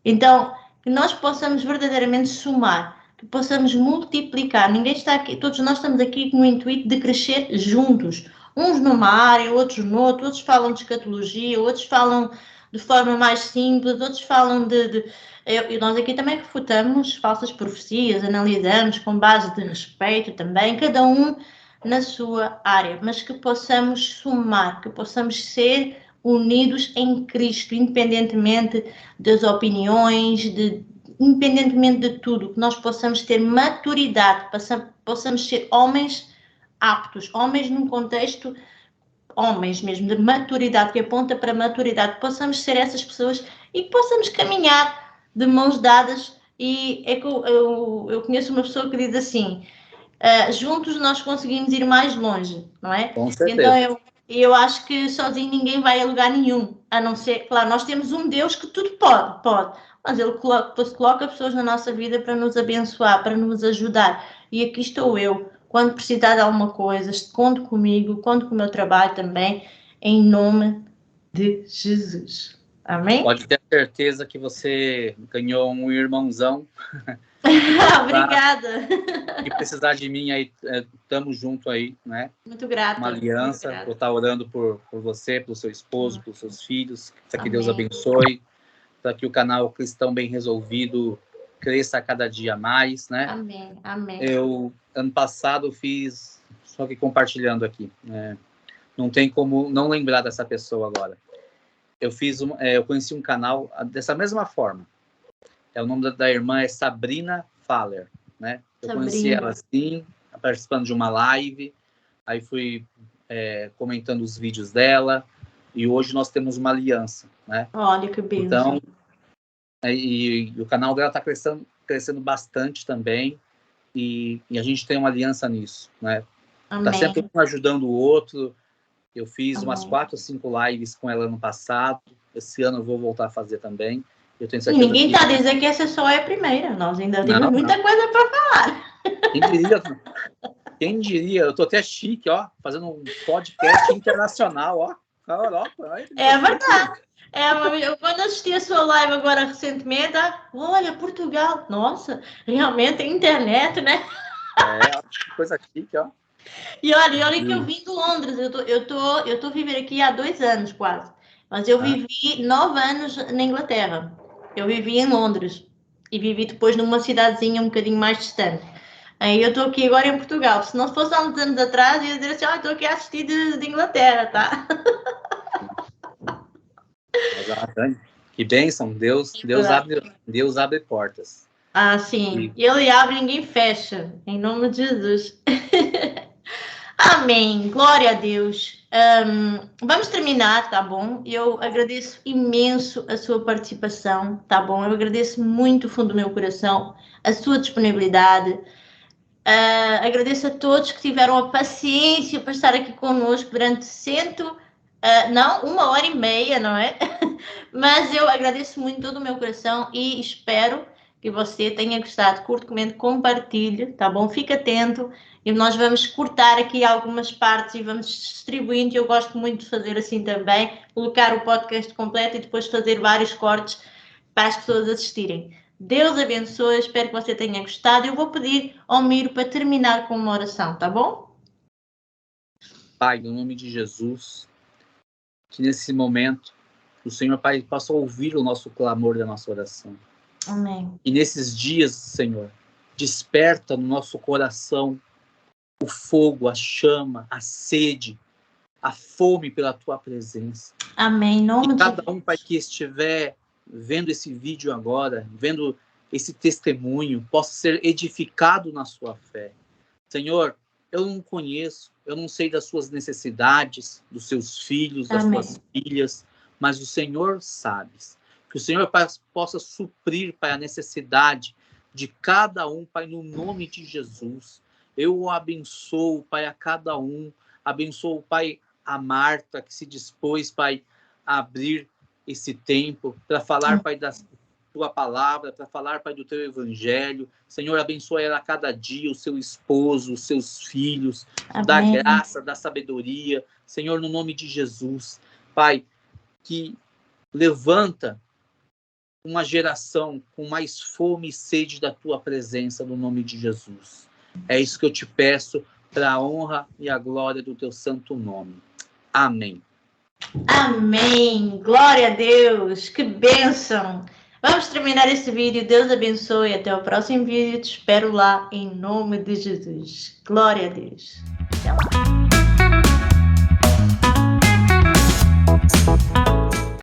Então, que nós possamos verdadeiramente somar, que possamos multiplicar. Ninguém está aqui, todos nós estamos aqui com o intuito de crescer juntos. Uns numa área, outros noutra, outros falam de escatologia, outros falam de forma mais simples, outros falam e nós aqui também refutamos falsas profecias, analisamos com base de respeito também, cada um na sua área, mas que possamos somar, que possamos ser unidos em Cristo, independentemente das opiniões, independentemente de tudo, que nós possamos ter maturidade, possamos ser homens aptos, homens num contexto, homens mesmo, de maturidade, que aponta para maturidade, possamos ser essas pessoas e que possamos caminhar de mãos dadas. E é que eu conheço uma pessoa que diz assim, juntos nós conseguimos ir mais longe, não é? Com certeza. Então E eu acho que sozinho ninguém vai a lugar nenhum, a não ser, claro, nós temos um Deus que tudo pode, mas Ele coloca pessoas na nossa vida para nos abençoar, para nos ajudar. E aqui estou eu, quando precisar de alguma coisa, conto comigo, conto com o meu trabalho também, em nome de Jesus. Amém? Pode ter certeza que você ganhou um irmãozão. Obrigada. E precisar de mim aí, estamos junto aí, né? Muito grata. Uma aliança. Vou estar orando por você, pelo seu esposo, pelos seus filhos. Para que Amém. Deus abençoe. Para que o canal Cristão Bem Resolvido cresça cada dia mais, né? Amém. Amém. Eu, ano passado, fiz, só que compartilhando aqui, né? Não tem como não lembrar dessa pessoa agora. Eu conheci um canal dessa mesma forma. O nome da irmã é Sabrina Faller, né? Eu conheci ela assim, participando de uma live, aí fui comentando os vídeos dela, e hoje nós temos uma aliança, né? Olha que bênção. Então, e o canal dela está crescendo bastante também, e a gente tem uma aliança nisso, né? Está sempre um ajudando o outro. Eu fiz umas 4 ou 5 lives com ela no passado, esse ano eu vou voltar a fazer também. Eu tenho certeza ninguém está dizendo que essa só é a primeira, nós ainda temos muita coisa para falar. Quem diria? Eu tô até chique, ó, fazendo um podcast internacional, ó, na Europa. É verdade. Eu quando assisti a sua live agora recentemente, olha, Portugal, nossa, realmente a internet, né? Que coisa chique, ó. E olha que eu vim de Londres, eu tô vivendo aqui há 2 anos quase, mas eu vivi 9 anos na Inglaterra. Eu vivi em Londres e vivi depois numa cidadezinha um bocadinho mais distante. Aí eu estou aqui agora em Portugal. Se não fosse há uns anos atrás, eu ia dizer assim, estou aqui a assistir de Inglaterra, tá? Que bênção, Deus abre portas. Sim. E Ele abre, ninguém fecha. Em nome de Jesus. Amém. Glória a Deus. Vamos terminar, tá bom? Eu agradeço imenso a sua participação, tá bom? Eu agradeço muito do fundo do meu coração a sua disponibilidade. Agradeço a todos que tiveram a paciência para estar aqui conosco durante 1h30, não é? Mas eu agradeço muito todo o meu coração e espero que você tenha gostado. Curte, comente, compartilhe, tá bom? Fique atento e nós vamos cortar aqui algumas partes e vamos distribuindo. Eu gosto muito de fazer assim também, colocar o podcast completo e depois fazer vários cortes para as pessoas assistirem. Deus abençoe, espero que você tenha gostado. Eu vou pedir ao Miro para terminar com uma oração, tá bom? Pai, no nome de Jesus, que nesse momento o Senhor, Pai, possa ouvir o nosso clamor da nossa oração. Amém. E nesses dias, Senhor, desperta no nosso coração o fogo, a chama, a sede, a fome pela Tua presença. Amém. Em nome de cada um, Pai, que estiver vendo esse vídeo agora, vendo esse testemunho, possa ser edificado na sua fé. Senhor, eu não conheço, eu não sei das suas necessidades, dos seus filhos, das suas filhas, mas o Senhor sabe. Que o Senhor, Pai, possa suprir, Pai, a necessidade de cada um, Pai, no nome de Jesus. Eu o abençoo, Pai, a cada um. Abençoo, Pai, a Marta, que se dispôs, Pai, a abrir esse tempo para falar, Pai, da Tua palavra, para falar, Pai, do Teu evangelho. Senhor, abençoa ela a cada dia, o seu esposo, os seus filhos, da graça, da sabedoria. Senhor, no nome de Jesus, Pai, que levanta uma geração com mais fome e sede da Tua presença, no nome de Jesus. É isso que eu te peço, para a honra e a glória do Teu santo nome. Amém. Amém. Glória a Deus. Que bênção. Vamos terminar esse vídeo. Deus abençoe. Até o próximo vídeo. Te espero lá em nome de Jesus. Glória a Deus. Até lá.